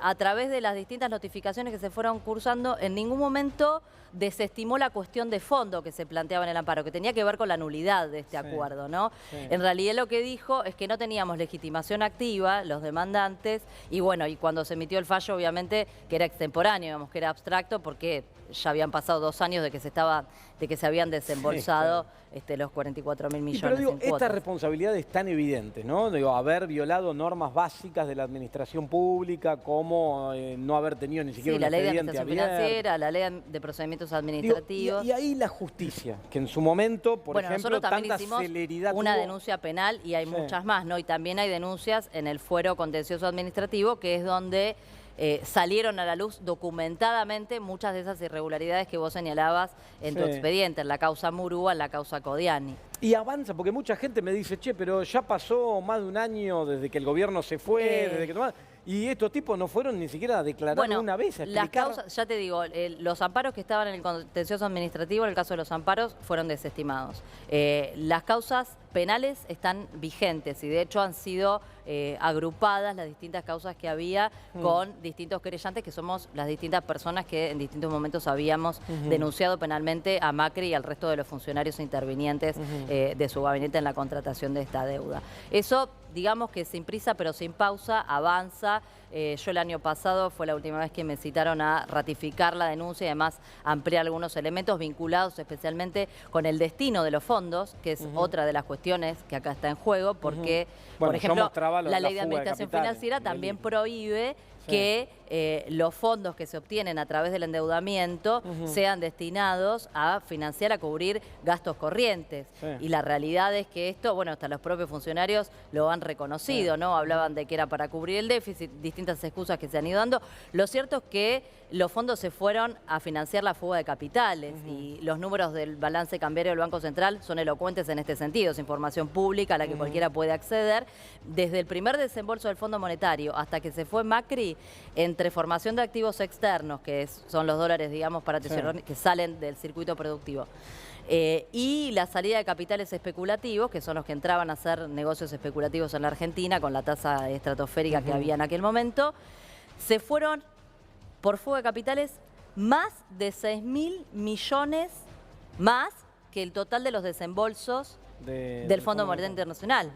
a través de las distintas notificaciones que se fueron cursando, en ningún momento desestimó la cuestión de fondo que se planteaba en el amparo, que tenía que ver con la nulidad de este acuerdo, ¿no? En realidad lo que dijo es que no teníamos legitimación activa, los demandantes, y bueno, y cuando se emitió el fallo, obviamente, que era extemporáneo, digamos, que era abstracto, porque ya habían pasado 2 años de que se habían desembolsado los 44.000 millones. Pero digo, en cuotas. estas responsabilidades tan evidentes, ¿no? Digo, haber violado normas básicas de la administración pública, como no haber tenido ni siquiera un la ley de expediente administración abierto. financiera, la ley de procedimientos administrativos. Digo, y ahí la justicia, que en su momento, por ejemplo, nosotros también tanta hicimos celeridad una tuvo. denuncia penal y hay muchas más, ¿no? Y también hay denuncias en el fuero contencioso administrativo, que es donde salieron a la luz documentadamente muchas de esas irregularidades que vos señalabas en tu expediente, en la causa Murúa, en la causa Codiani. Y avanza, porque mucha gente me dice, che, pero ya pasó más de un año desde que el gobierno se fue, desde que tomaron... Y estos tipos no fueron ni siquiera a declarar una vez, a explicar. Las causas, ya te digo, los amparos que estaban en el contencioso administrativo, en el caso de los amparos, fueron desestimados. Las causas penales están vigentes y de hecho han sido agrupadas las distintas causas que había con distintos querellantes, que somos las distintas personas que en distintos momentos habíamos denunciado penalmente a Macri y al resto de los funcionarios intervinientes de su gabinete en la contratación de esta deuda. Eso, digamos que sin prisa pero sin pausa, avanza. Yo el año pasado fue la última vez que me citaron a ratificar la denuncia y además ampliar algunos elementos vinculados especialmente con el destino de los fondos, que es otra de las cuestiones que acá está en juego, porque, por ejemplo, la ley de administración financiera también prohíbe que los fondos que se obtienen a través del endeudamiento sean destinados a financiar, a cubrir gastos corrientes. Y la realidad es que esto, bueno, hasta los propios funcionarios lo han reconocido, ¿no? Hablaban de que era para cubrir el déficit, distintas excusas que se han ido dando. Lo cierto es que los fondos se fueron a financiar la fuga de capitales y los números del balance cambiario del Banco Central son elocuentes en este sentido. Es información pública a la que cualquiera puede acceder. Desde el primer desembolso del Fondo Monetario hasta que se fue Macri, entre formación de activos externos, que son los dólares, digamos, para tesorería, que salen del circuito productivo, y la salida de capitales especulativos, que son los que entraban a hacer negocios especulativos en la Argentina con la tasa estratosférica que había en aquel momento, se fueron por fuga de capitales más de 6.000 millones más que el total de los desembolsos del Fondo Monetario Internacional.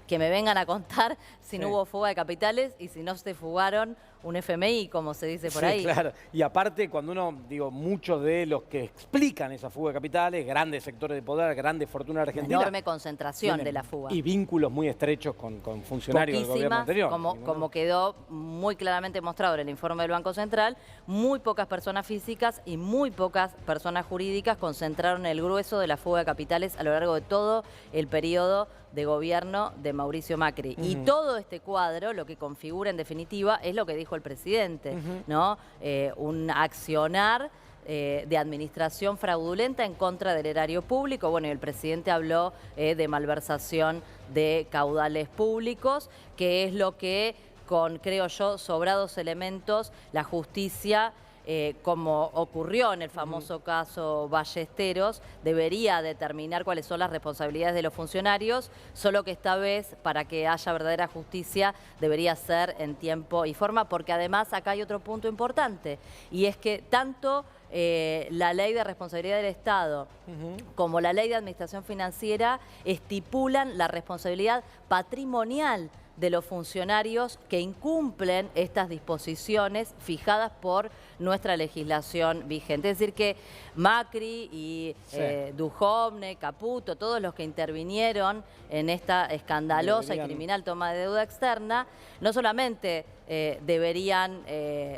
Que me vengan a contar si no hubo fuga de capitales y si no se fugaron un FMI, como se dice por ahí. Claro. Y aparte, cuando uno, digo, muchos de los que explican esa fuga de capitales, grandes sectores de poder, grandes fortunas argentinas. Enorme concentración de la fuga. Y vínculos muy estrechos con funcionarios del gobierno anterior. Como quedó muy claramente mostrado en el informe del Banco Central, muy pocas personas físicas y muy pocas personas jurídicas concentraron el grueso de la fuga de capitales a lo largo de todo el periodo de gobierno de Mauricio Macri. Y todo este cuadro, lo que configura en definitiva, es lo que dijo el presidente, ¿no? Un accionar de administración fraudulenta en contra del erario público. Bueno, y el presidente habló de malversación de caudales públicos, que es lo que, con, creo yo, sobrados elementos, la justicia, como ocurrió en el famoso caso Ballesteros, debería determinar cuáles son las responsabilidades de los funcionarios, solo que esta vez, para que haya verdadera justicia, debería ser en tiempo y forma, porque además acá hay otro punto importante, y es que tanto la ley de responsabilidad del Estado como la ley de administración financiera estipulan la responsabilidad patrimonial de los funcionarios que incumplen estas disposiciones fijadas por nuestra legislación vigente. Es decir que Macri y Duhovne, Caputo, todos los que intervinieron en esta escandalosa y criminal toma de deuda externa, no solamente deberían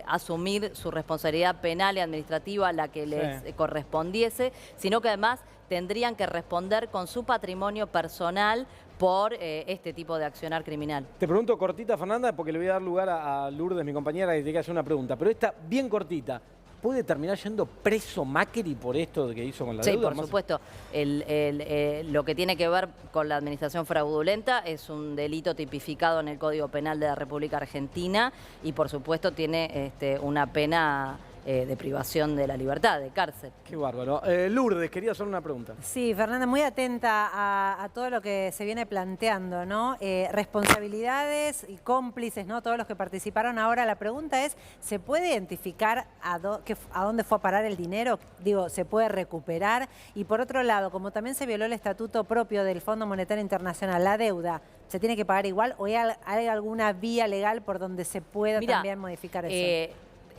asumir su responsabilidad penal y administrativa, la que les correspondiese, sino que además tendrían que responder con su patrimonio personal por este tipo de accionar criminal. Te pregunto cortita, Fernanda, porque le voy a dar lugar a Lourdes, mi compañera, que te quiere hacer una pregunta. Pero esta, bien cortita. ¿Puede terminar yendo preso Macri por esto que hizo con la deuda? Sí, por supuesto. Lo que tiene que ver con la administración fraudulenta es un delito tipificado en el Código Penal de la República Argentina y, por supuesto, tiene una pena de privación de la libertad, de cárcel. Qué bárbaro. Lourdes, quería hacer una pregunta. Sí, Fernanda, muy atenta a todo lo que se viene planteando, ¿no? Responsabilidades y cómplices, ¿no? Todos los que participaron. Ahora la pregunta es, ¿se puede identificar a dónde fue a parar el dinero? Digo, ¿se puede recuperar? Y por otro lado, como también se violó el estatuto propio del Fondo Monetario Internacional, la deuda, ¿se tiene que pagar igual o hay alguna vía legal por donde se pueda también modificar eso?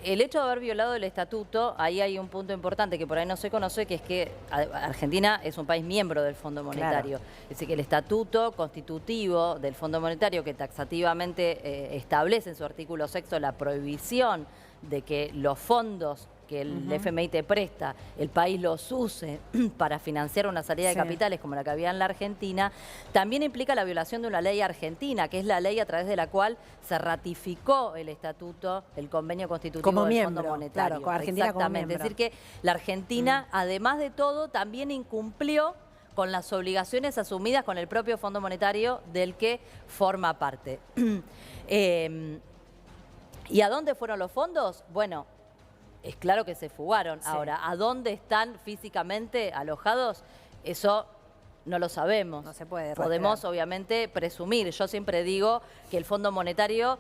El hecho de haber violado el estatuto, ahí hay un punto importante que por ahí no se conoce, que es que Argentina es un país miembro del Fondo Monetario. Claro. Es decir, que el estatuto constitutivo del Fondo Monetario, que taxativamente establece en su artículo 6 la prohibición de que los fondos que el FMI te presta, el país los use para financiar una salida de capitales como la que había en la Argentina, también implica la violación de una ley argentina, que es la ley a través de la cual se ratificó el estatuto, el convenio constitutivo como del miembro, Fondo Monetario. Claro, con Argentina exactamente. Como miembro. Es decir, que la Argentina, además de todo, también incumplió con las obligaciones asumidas con el propio Fondo Monetario del que forma parte. ¿Y a dónde fueron los fondos? Bueno, es claro que se fugaron. Sí. Ahora, ¿a dónde están físicamente alojados? Eso no lo sabemos. No se puede rastrear. Podemos, obviamente, presumir. Yo siempre digo que el Fondo Monetario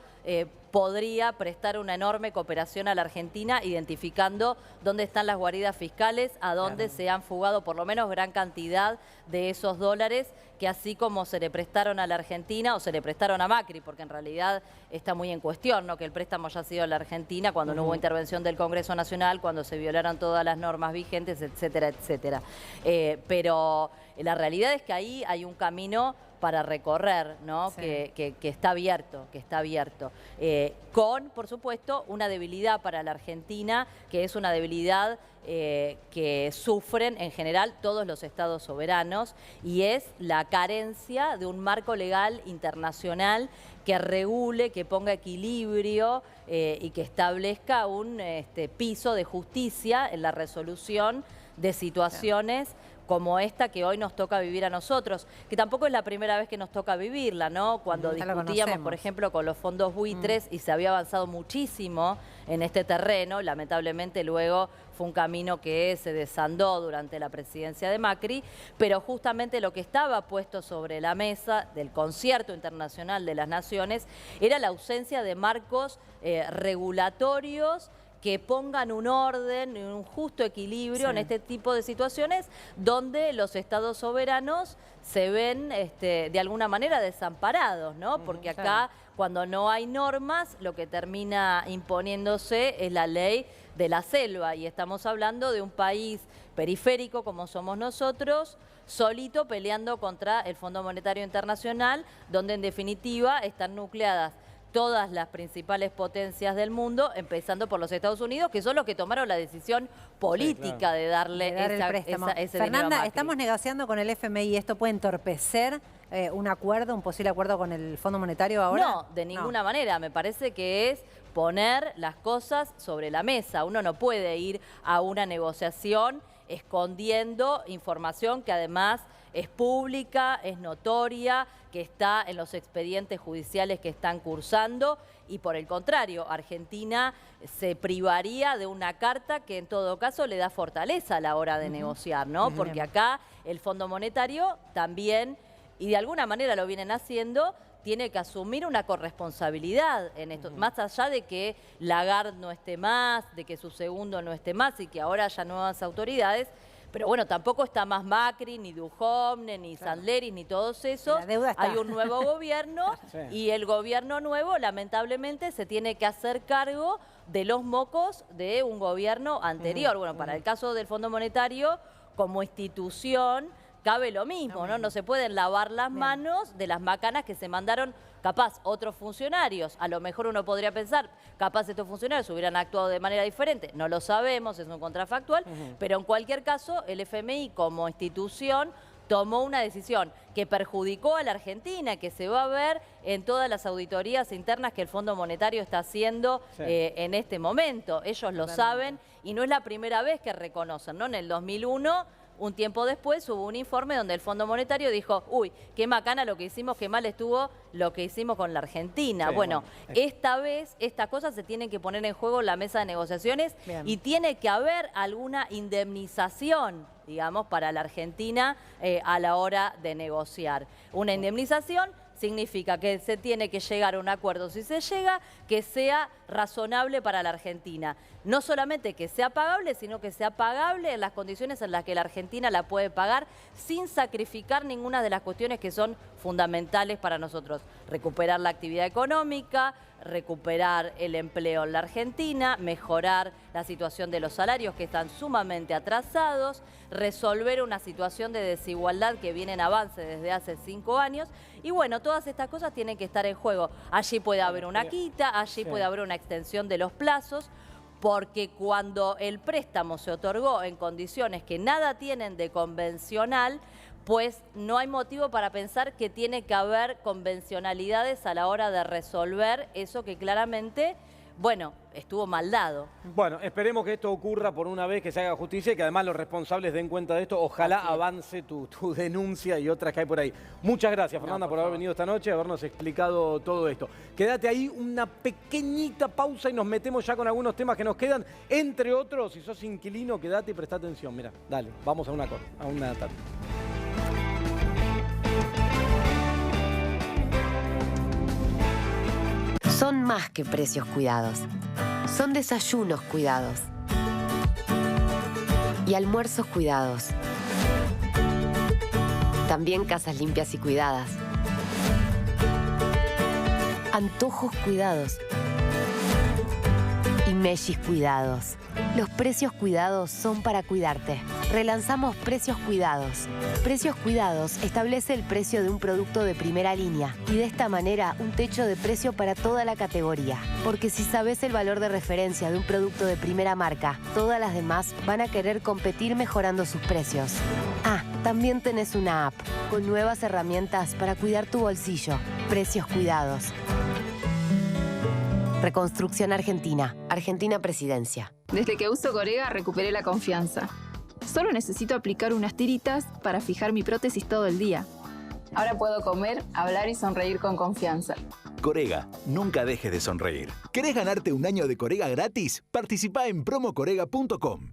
podría prestar una enorme cooperación a la Argentina, identificando dónde están las guaridas fiscales, a dónde se han fugado por lo menos gran cantidad de esos dólares, que así como se le prestaron a la Argentina o se le prestaron a Macri, porque en realidad está muy en cuestión, ¿no?, que el préstamo haya sido a la Argentina cuando no hubo intervención del Congreso Nacional, cuando se violaron todas las normas vigentes, etcétera, etcétera. Pero la realidad es que ahí hay un camino para recorrer, ¿no? Sí. Que está abierto, con, por supuesto, una debilidad para la Argentina, que es una debilidad que sufren en general todos los estados soberanos, y es la carencia de un marco legal internacional que regule, que ponga equilibrio y que establezca un piso de justicia en la resolución de situaciones como esta que hoy nos toca vivir a nosotros, que tampoco es la primera vez que nos toca vivirla, ¿no? Cuando discutíamos, por ejemplo, con los fondos buitres y se había avanzado muchísimo en este terreno, lamentablemente luego fue un camino que se desandó durante la presidencia de Macri, pero justamente lo que estaba puesto sobre la mesa del Concierto Internacional de las Naciones era la ausencia de marcos regulatorios que pongan un orden y un justo equilibrio en este tipo de situaciones donde los estados soberanos se ven de alguna manera desamparados, ¿no? Porque acá, cuando no hay normas, lo que termina imponiéndose es la ley de la selva, y estamos hablando de un país periférico como somos nosotros, solito peleando contra el Fondo Monetario Internacional, donde en definitiva están nucleadas todas las principales potencias del mundo, empezando por los Estados Unidos, que son los que tomaron la decisión política de darle ese dinero a Fernanda, Macri. estamos negociando con el FMI. ¿Esto puede entorpecer un posible acuerdo con el Fondo Monetario ahora? No, de ninguna manera. Me parece que es poner las cosas sobre la mesa. Uno no puede ir a una negociación escondiendo información que además es pública, es notoria, que está en los expedientes judiciales que están cursando, y por el contrario, Argentina se privaría de una carta que en todo caso le da fortaleza a la hora de negociar, ¿no? Porque acá el Fondo Monetario también, y de alguna manera lo vienen haciendo, tiene que asumir una corresponsabilidad en esto, más allá de que Lagarde no esté más, de que su segundo no esté más y que ahora haya nuevas autoridades. Pero bueno, tampoco está más Macri, ni Duhovne, ni Sandleri, ni todos esos. Hay un nuevo gobierno y el gobierno nuevo, lamentablemente, se tiene que hacer cargo de los mocos de un gobierno anterior. Bueno, para el caso del Fondo Monetario, como institución, cabe lo mismo, ¿no? No se pueden lavar las manos de las macanas que se mandaron capaz otros funcionarios, a lo mejor uno podría pensar, capaz estos funcionarios hubieran actuado de manera diferente, no lo sabemos, es un contrafactual, pero en cualquier caso el FMI como institución tomó una decisión que perjudicó a la Argentina, que se va a ver en todas las auditorías internas que el Fondo Monetario está haciendo en este momento. Ellos lo saben y no es la primera vez que reconocen, ¿no? En el 2001, un tiempo después, hubo un informe donde el Fondo Monetario dijo, uy, qué macana lo que hicimos, qué mal estuvo lo que hicimos con la Argentina. Sí, bueno, esta vez estas cosas se tienen que poner en juego en la mesa de negociaciones y tiene que haber alguna indemnización, digamos, para la Argentina a la hora de negociar. Una indemnización significa que se tiene que llegar a un acuerdo, si se llega, que sea razonable para la Argentina. No solamente que sea pagable, sino que sea pagable en las condiciones en las que la Argentina la puede pagar sin sacrificar ninguna de las cuestiones que son fundamentales para nosotros. Recuperar la actividad económica, recuperar el empleo en la Argentina, mejorar la situación de los salarios que están sumamente atrasados, resolver una situación de desigualdad que viene en avance desde hace 5 años. Y bueno, todas estas cosas tienen que estar en juego. Allí puede haber una quita, allí puede haber una extensión de los plazos, porque cuando el préstamo se otorgó en condiciones que nada tienen de convencional, pues no hay motivo para pensar que tiene que haber convencionalidades a la hora de resolver eso que claramente, bueno, estuvo mal dado. Bueno, esperemos que esto ocurra por una vez, que se haga justicia y que además los responsables den cuenta de esto. Ojalá avance tu denuncia y otras que hay por ahí. Muchas gracias, Fernanda, por haber venido esta noche y habernos explicado todo esto. Quédate ahí, una pequeñita pausa y nos metemos ya con algunos temas que nos quedan. Entre otros, si sos inquilino, quédate y presta atención. Mira, dale, vamos a una tanda. Son más que precios cuidados. Son desayunos cuidados. Y almuerzos cuidados. También casas limpias y cuidadas. Antojos cuidados. Y mellis cuidados. Los precios cuidados son para cuidarte. Relanzamos Precios Cuidados. Precios Cuidados establece el precio de un producto de primera línea y de esta manera un techo de precio para toda la categoría. Porque si sabes el valor de referencia de un producto de primera marca, todas las demás van a querer competir mejorando sus precios. Ah, también tenés una app con nuevas herramientas para cuidar tu bolsillo. Precios Cuidados. Reconstrucción Argentina. Argentina Presidencia. Desde que uso Corega recuperé la confianza. Solo necesito aplicar unas tiritas para fijar mi prótesis todo el día. Ahora puedo comer, hablar y sonreír con confianza. Corega, nunca dejes de sonreír. ¿Querés ganarte un año de Corega gratis? Participá en promocorega.com.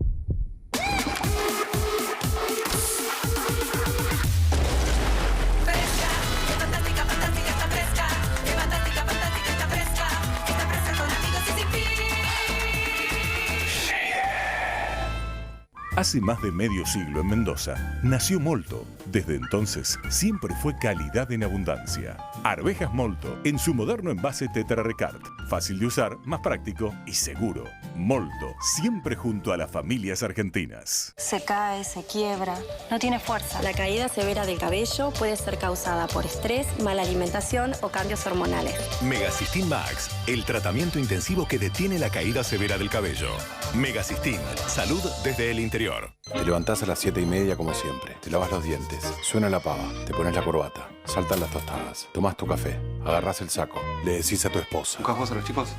Hace más de medio siglo en Mendoza nació Molto. Desde entonces siempre fue calidad en abundancia. Arvejas Molto en su moderno envase Tetra Recart. Fácil de usar, más práctico y seguro. Molto, siempre junto a las familias argentinas. Se cae, se quiebra, no tiene fuerza. La caída severa del cabello puede ser causada por estrés, mala alimentación o cambios hormonales. Megacistin Max, el tratamiento intensivo que detiene la caída severa del cabello. Megacistin, salud desde el interior. Te levantás a las 7:30 como siempre. Te lavas los dientes. Suena la pava. Te pones la corbata. Saltan las tostadas. Tomás tu café. Agarrás el saco. Le decís a tu esposa. ¿Buscas vos a los chicos?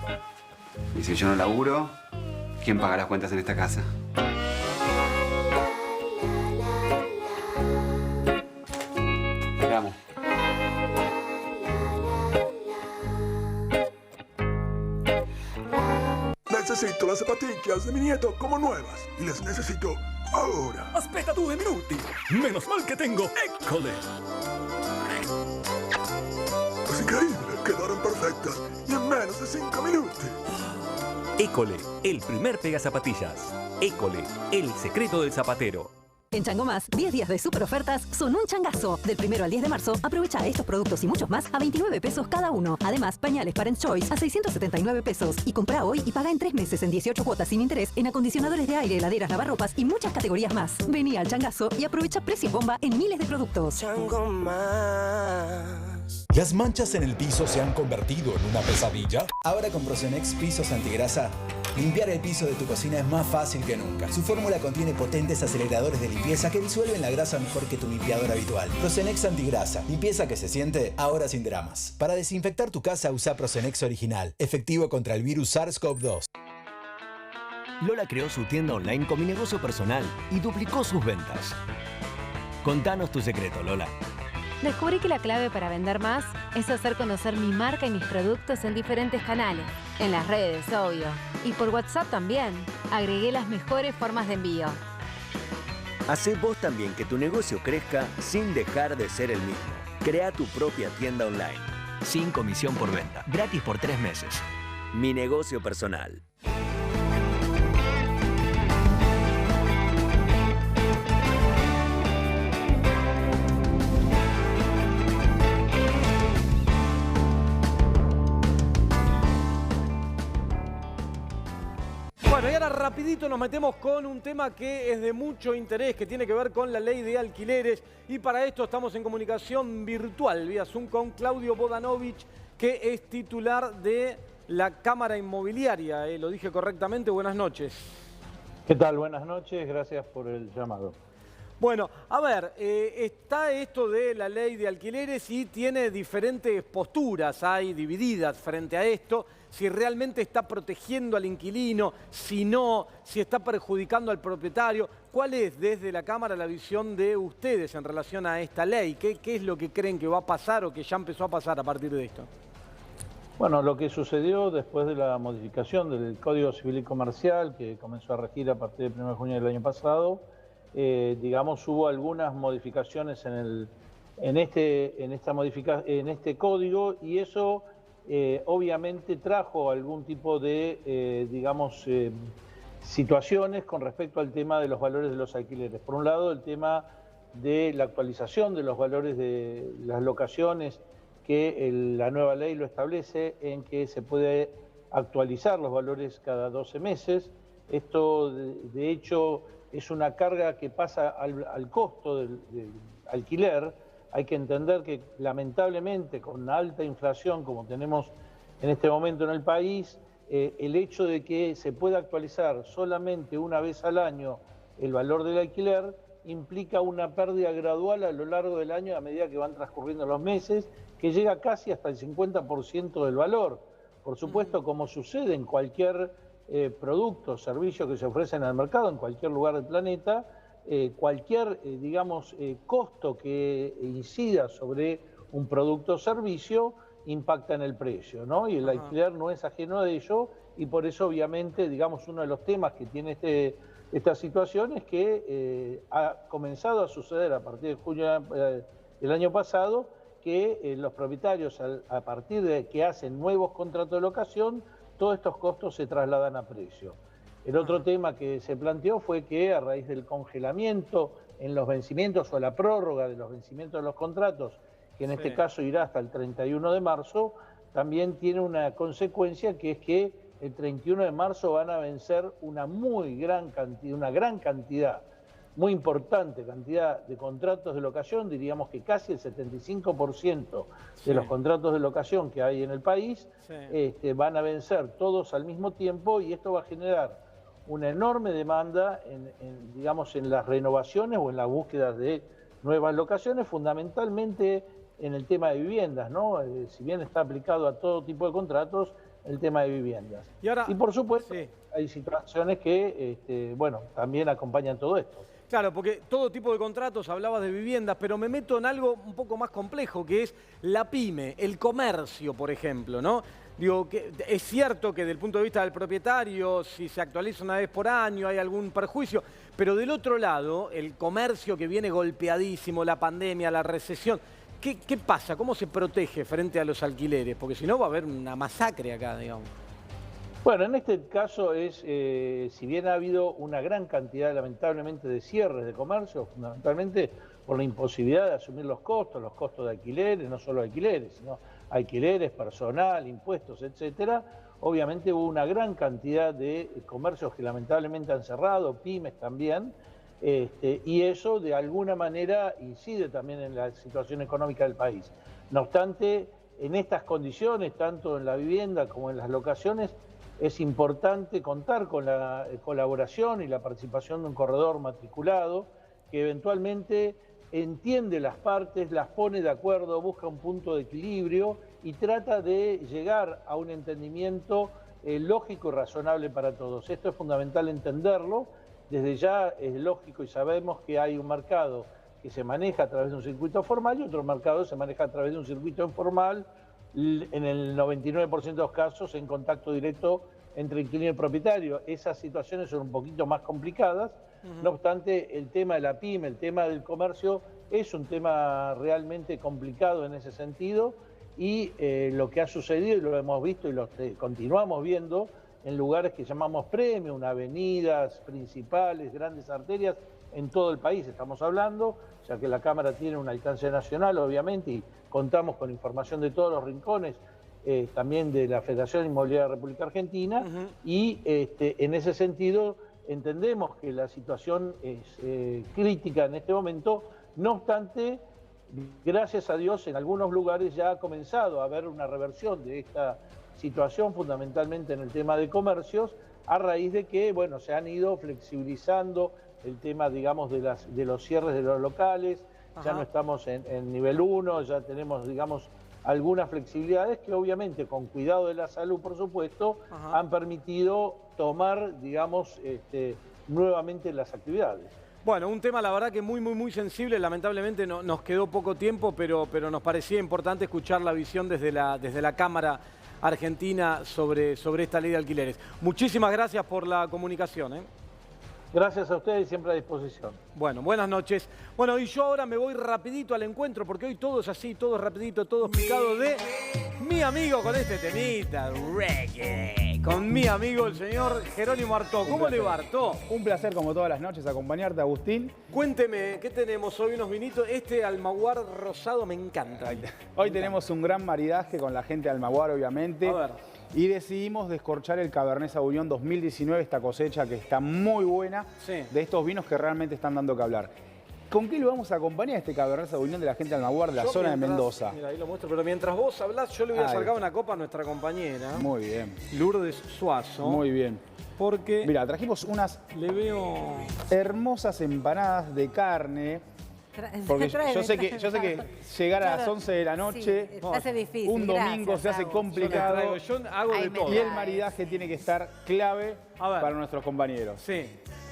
Y si yo no laburo, ¿quién paga las cuentas en esta casa? Vamos. Necesito las zapatillas de mi nieto como nuevas y las necesito ahora. Aspetta 2 minuti. Menos mal que tengo École. Es increíble, quedaron perfectas y en menos de 5 minutos. École, el primer pega zapatillas. École, el secreto del zapatero. En Chango Más, 10 días de super ofertas son un changazo. Del 1 al 10 de marzo, aprovecha estos productos y muchos más a 29 pesos cada uno. Además, pañales Parent Choice a 679 pesos. Y compra hoy y paga en 3 meses en 18 cuotas sin interés en acondicionadores de aire, heladeras, lavarropas y muchas categorías más. Vení al changazo y aprovecha precios bomba en miles de productos. Chango Más. ¿Las manchas en el piso se han convertido en una pesadilla? Ahora con Procenex Pisos Antigrasa, limpiar el piso de tu cocina es más fácil que nunca. Su fórmula contiene potentes aceleradores de limpieza que disuelven la grasa mejor que tu limpiador habitual. Procenex Antigrasa, limpieza que se siente, ahora sin dramas. Para desinfectar tu casa usa Procenex Original, efectivo contra el virus SARS-CoV-2. Lola creó su tienda online con Mi Negocio Personal y duplicó sus ventas. Contanos tu secreto, Lola. Descubrí que la clave para vender más es hacer conocer mi marca y mis productos en diferentes canales. En las redes, obvio. Y por WhatsApp también. Agregué las mejores formas de envío. Hacé vos también que tu negocio crezca sin dejar de ser el mismo. Crea tu propia tienda online. Sin comisión por venta. Gratis por 3 meses. Mi Negocio Personal. Bueno, y ahora rapidito nos metemos con un tema que es de mucho interés, que tiene que ver con la ley de alquileres. Y para esto estamos en comunicación virtual, vía Zoom, con Claudio Bodanovich, que es titular de la Cámara Inmobiliaria. Lo dije correctamente, buenas noches. ¿Qué tal? Buenas noches, gracias por el llamado. Bueno, a ver, está esto de la ley de alquileres y tiene diferentes posturas, hay divididas frente a esto, si realmente está protegiendo al inquilino, si no, si está perjudicando al propietario. ¿Cuál es desde la Cámara la visión de ustedes en relación a esta ley? ¿Qué es lo que creen que va a pasar o que ya empezó a pasar a partir de esto? Bueno, lo que sucedió después de la modificación del Código Civil y Comercial, que comenzó a regir a partir del 1 de junio del año pasado, digamos, hubo algunas modificaciones en este código, y eso obviamente trajo algún tipo de, digamos, situaciones con respecto al tema de los valores de los alquileres. Por un lado, el tema de la actualización de los valores de las locaciones, que la nueva ley lo establece, en que se puede actualizar los valores cada 12 meses. Esto, de hecho, es una carga que pasa al costo del alquiler. Hay que entender que, lamentablemente, con una alta inflación como tenemos en este momento en el país, el hecho de que se pueda actualizar solamente una vez al año el valor del alquiler implica una pérdida gradual a lo largo del año a medida que van transcurriendo los meses, que llega casi hasta el 50% del valor. Por supuesto, como sucede en cualquier producto o servicio que se ofrece en el mercado, en cualquier lugar del planeta, cualquier, digamos, costo que incida sobre un producto o servicio impacta en el precio, ¿no? Y el alquiler no es ajeno a ello, y por eso, obviamente, digamos, uno de los temas que tiene esta situación es que ha comenzado a suceder a partir de junio del año pasado que los propietarios, a partir de que hacen nuevos contratos de locación, todos estos costos se trasladan a precio. El otro tema que se planteó fue que, a raíz del congelamiento en los vencimientos o la prórroga de los vencimientos de los contratos, que en este caso irá hasta el 31 de marzo, también tiene una consecuencia, que es que el 31 de marzo van a vencer una gran cantidad, muy importante cantidad de contratos de locación. Diríamos que casi el 75% de los contratos de locación que hay en el país van a vencer todos al mismo tiempo, y esto va a generar una enorme demanda digamos, en las renovaciones o en la búsqueda de nuevas locaciones, fundamentalmente en el tema de viviendas, ¿no? Si bien está aplicado a todo tipo de contratos, el tema de viviendas. Y por supuesto, hay situaciones que, bueno, también acompañan todo esto. Claro, porque todo tipo de contratos, hablabas de viviendas, pero me meto en algo un poco más complejo, que es la pyme, el comercio, por ejemplo, ¿no? Digo, que es cierto que desde el punto de vista del propietario, si se actualiza una vez por año, hay algún perjuicio, pero del otro lado, el comercio que viene golpeadísimo, la pandemia, la recesión, ¿qué pasa? ¿Cómo se protege frente a los alquileres? Porque si no va a haber una masacre acá, digamos. Bueno, en este caso es, si bien ha habido una gran cantidad, lamentablemente, de cierres de comercio, fundamentalmente por la imposibilidad de asumir los costos de alquileres, no solo alquileres, sino alquileres, personal, impuestos, etcétera. Obviamente hubo una gran cantidad de comercios que lamentablemente han cerrado, pymes también, y eso de alguna manera incide también en la situación económica del país. No obstante, en estas condiciones, tanto en la vivienda como en las locaciones, es importante contar con la colaboración y la participación de un corredor matriculado que eventualmente entiende las partes, las pone de acuerdo, busca un punto de equilibrio y trata de llegar a un entendimiento lógico y razonable para todos. Esto es fundamental entenderlo. Desde ya es lógico y sabemos que hay un mercado que se maneja a través de un circuito formal y otro mercado se maneja a través de un circuito informal, en el 99% de los casos en contacto directo entre inquilino y propietario. Esas situaciones son un poquito más complicadas. No obstante, el tema de la pyme, el tema del comercio, es un tema realmente complicado en ese sentido y lo que ha sucedido, y lo hemos visto y lo continuamos viendo, en lugares que llamamos premium, avenidas principales, grandes arterias, en todo el país estamos hablando, ya que la Cámara tiene un alcance nacional, obviamente, y contamos con información de todos los rincones, también de la Federación Inmobiliaria de la República Argentina, y en ese sentido entendemos que la situación es crítica en este momento. No obstante, gracias a Dios, en algunos lugares ya ha comenzado a haber una reversión de esta situación, fundamentalmente en el tema de comercios, a raíz de que, bueno, se han ido flexibilizando el tema, digamos, de los cierres de los locales. Ya no estamos en nivel 1, ya tenemos, digamos, algunas flexibilidades que obviamente, con cuidado de la salud, por supuesto, han permitido tomar, digamos, nuevamente las actividades. Bueno, un tema la verdad que muy sensible, lamentablemente nos quedó poco tiempo, pero nos parecía importante escuchar la visión desde la Cámara Argentina sobre esta ley de alquileres. Muchísimas gracias por la comunicación. Gracias a ustedes, siempre a disposición. Bueno, buenas noches. Bueno, y yo ahora me voy rapidito al encuentro, porque hoy todo es así, todo es rapidito, todo explicado de mi amigo con este temita, reggae, con mi amigo el señor Jerónimo Artó. ¿Cómo le va, Artó? Un placer, como todas las noches, acompañarte, Agustín. Cuénteme, ¿qué tenemos hoy? Unos vinitos. Este Almaguar rosado me encanta. Hoy tenemos un gran maridaje con la gente de Almaguar, obviamente. A ver. Y decidimos descorchar el Cabernet Sauvignon 2019, esta cosecha que está muy buena, de estos vinos que realmente están dando que hablar. ¿Con qué lo vamos a acompañar este Cabernet Sauvignon de la gente de Almaguar, de la zona de Mendoza? Mira, ahí lo muestro, pero mientras vos hablás, yo le voy a sacar una copa a nuestra compañera. Muy bien. Lourdes Suazo. Muy bien. Porque... Mira, trajimos unas hermosas empanadas de carne. Porque yo sé que llegar a las 11 de la noche, sí, se hace difícil, un domingo se hace complicado. Yo hago de todo. Y el maridaje tiene que estar clave para nuestros compañeros. Sí.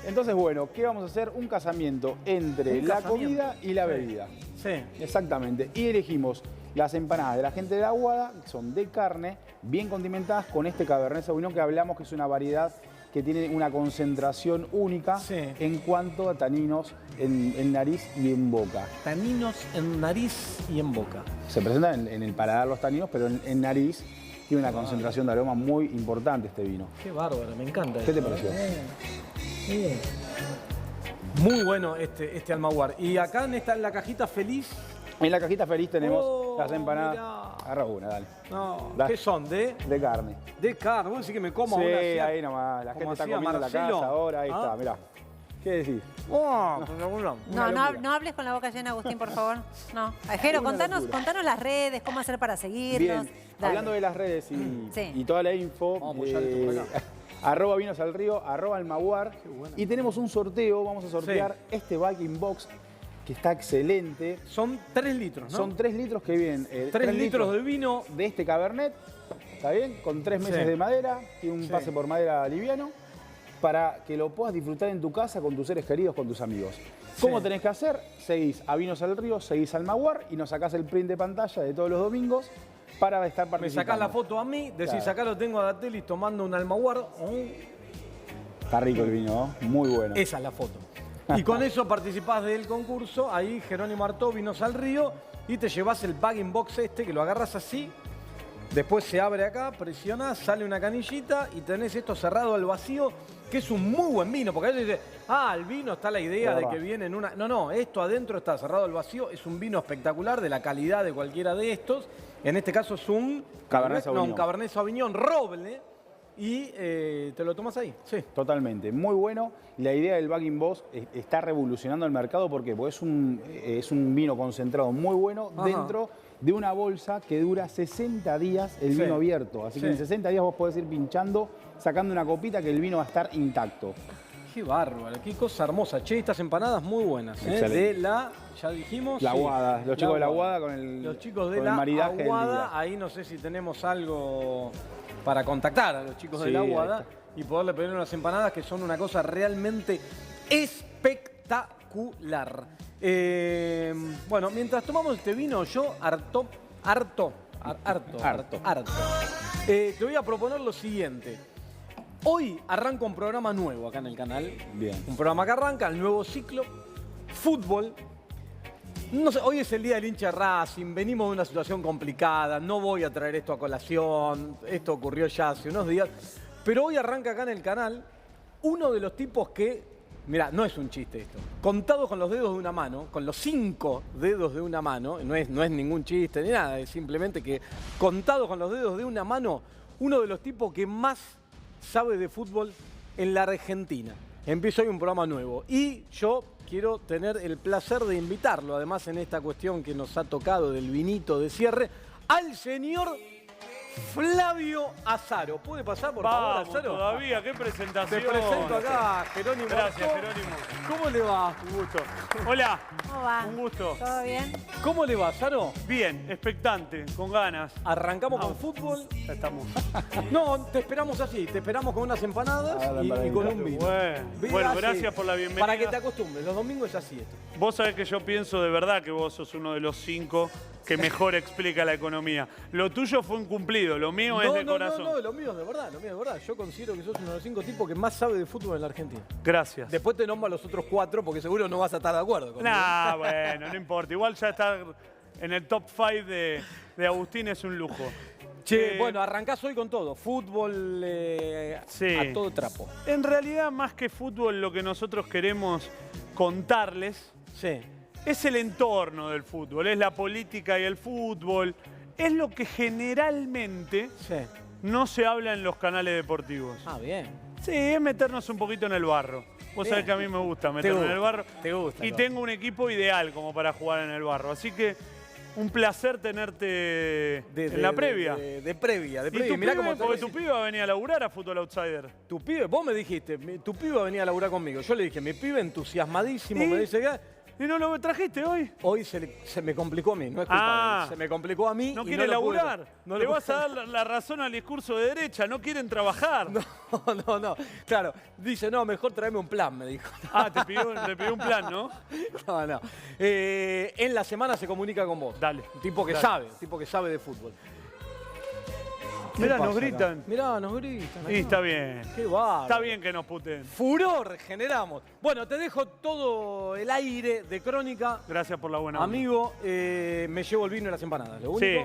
Entonces, bueno, ¿qué vamos a hacer? Un casamiento entre la comida y la bebida. Sí. Exactamente. Y elegimos las empanadas de la gente de la Aguada, que son de carne, bien condimentadas con este Cabernet Sauvignon que hablamos que es una variedad que tiene una concentración única en cuanto a taninos en nariz y en boca. Taninos en nariz y en boca. Se presentan en el paladar los taninos, pero en nariz tiene una concentración de aroma muy importante este vino. Qué bárbaro, me encanta. ¿Qué te pareció? Muy bueno este Almaguar. Y acá en la cajita feliz. En la cajita feliz tenemos las empanadas. Agarra una, dale. No, ¿qué son? De carne. De carne. ¿Vos decís que me como una? Sí, ahí nomás. La gente está comiendo en la casa ahora. Ahí está, mirá. ¿Qué decís? No hables con la boca llena, Agustín, por favor. No. Jero, contanos las redes, cómo hacer para seguirnos. Bien. Hablando de las redes y toda la info, arroba Vinos al Río, arroba Almaguar. Y tenemos un sorteo, vamos a sortear este Viking Box, que está excelente. Son 3 litros, ¿no? Son 3 litros que vienen. 3 litros de vino. De este Cabernet, ¿está bien? Con 3 meses de madera, tiene un pase por madera liviano, para que lo puedas disfrutar en tu casa, con tus seres queridos, con tus amigos. ¿Cómo tenés que hacer? Seguís a Vinos al Río, seguís Almaguar y nos sacás el print de pantalla de todos los domingos para estar participando. Me sacás la foto a mí, decís, acá lo tengo a Datelis tomando un Almaguar. Está rico el vino, ¿no? Muy bueno. Esa es la foto. Y con eso participás del concurso, ahí Jerónimo Artó, Vinos al Río, y te llevas el bag-in box que lo agarras así, Después se abre acá, presionás, sale una canillita y tenés esto cerrado al vacío, que es un muy buen vino. Porque a veces dice, el vino está la idea de que viene en una... No, esto adentro está cerrado al vacío. Es un vino espectacular, de la calidad de cualquiera de estos. En este caso es un Cabernet Sauvignon. un Cabernet Sauvignon roble. Y te lo tomas ahí. Sí. Totalmente, muy bueno. La idea del Bag-in-Box está revolucionando el mercado. ¿Por qué? Porque es un vino concentrado muy bueno dentro de una bolsa que dura 60 días el vino abierto. Así que en 60 días vos podés ir pinchando, sacando una copita que el vino va a estar intacto. Qué bárbaro, qué cosa hermosa. Che, estas empanadas muy buenas. De la, ya dijimos. La Aguada, los chicos de la Aguada con el Los chicos de la Aguada, ahí no sé si tenemos algo para contactar a los chicos de la Aguada y poderle pedir unas empanadas que son una cosa realmente espectacular. Bueno, mientras tomamos este vino, yo harto. Te voy a proponer lo siguiente. Hoy arranca un programa nuevo acá en el canal. Bien. Un programa que arranca, el nuevo ciclo, fútbol. No sé, hoy es el día del hincha de Racing, venimos de una situación complicada, no voy a traer esto a colación, esto ocurrió ya hace unos días, pero hoy arranca acá en el canal uno de los tipos que, mirá, no es un chiste esto, contado con los dedos de una mano, con los 5 dedos de una mano, no es ningún chiste ni nada, es simplemente que contado con los dedos de una mano, uno de los tipos que más sabe de fútbol en la Argentina. Empieza hoy un programa nuevo y yo quiero tener el placer de invitarlo, además en esta cuestión que nos ha tocado del vinito de cierre, al señor Flavio Azaro. ¿Puede pasar, por favor, Azaro? Todavía, qué presentación. Te presento acá, Jerónimo. Gracias, Jerónimo. ¿Cómo le va? Un gusto. Hola. ¿Cómo va? Un gusto. ¿Todo bien? ¿Cómo le va, Azaro? Bien, expectante, con ganas. ¿Arrancamos con fútbol? Ya estamos. No, te esperamos así, te esperamos con unas empanadas y con un vino. Bueno, gracias por la bienvenida. Para que te acostumbres, los domingos es así esto. Vos sabés que yo pienso de verdad que vos sos uno de los 5 que mejor explica la economía. Lo tuyo fue un cumplido, lo mío es de corazón. No, lo mío es de verdad, Yo considero que sos uno de los 5 tipos que más sabe de fútbol en la Argentina. Gracias. Después te nombro a los otros 4 porque seguro no vas a estar de acuerdo conmigo. Nah, bueno, no importa. Igual ya estar en el top 5 de Agustín es un lujo. Che, bueno, arrancás hoy con todo. Fútbol a todo trapo. En realidad, más que fútbol, lo que nosotros queremos contarles es el entorno del fútbol, es la política y el fútbol, es lo que generalmente no se habla en los canales deportivos. Ah, bien. Sí, es meternos un poquito en el barro. Vos sabés que a mí me gusta meterme en el barro. Te gusta. Y tengo un equipo ideal como para jugar en el barro. Así que un placer tenerte en la previa. De previa. ¿Y tu Mirá pibe? Porque tu pibe va a venir a laburar a Fútbol Outsider. Tu pibe, vos me dijiste, tu pibe va a venir a laburar conmigo. Yo le dije, mi pibe entusiasmadísimo, me dice que... ¿Y no lo trajiste hoy? Hoy se me complicó a mí, no es culpa de él. Se me complicó a mí. No quiere laburar. No le vas a dar la razón al discurso de derecha, no quieren trabajar. No. Claro, dice, no, mejor tráeme un plan, me dijo. Ah, te pidió un plan, ¿no? No. En la semana se comunica con vos. Dale. Un tipo que sabe de fútbol. Mirá, nos gritan. Mirá, nos gritan. Y está bien. Qué bárbaro. Está bien que nos puten. Furor generamos. Bueno, te dejo todo el aire de Crónica. Gracias por la buena onda. Amigo, me llevo el vino y las empanadas. Lo único. Sí.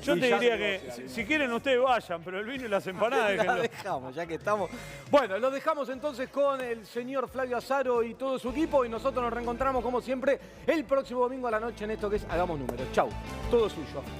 Yo te diría que si quieren ustedes vayan, pero el vino y las empanadas la dejamos, ya que estamos. Bueno, lo dejamos entonces con el señor Flavio Azaro y todo su equipo y nosotros nos reencontramos como siempre el próximo domingo a la noche en esto que es Hagamos Números. Chau. Todo suyo.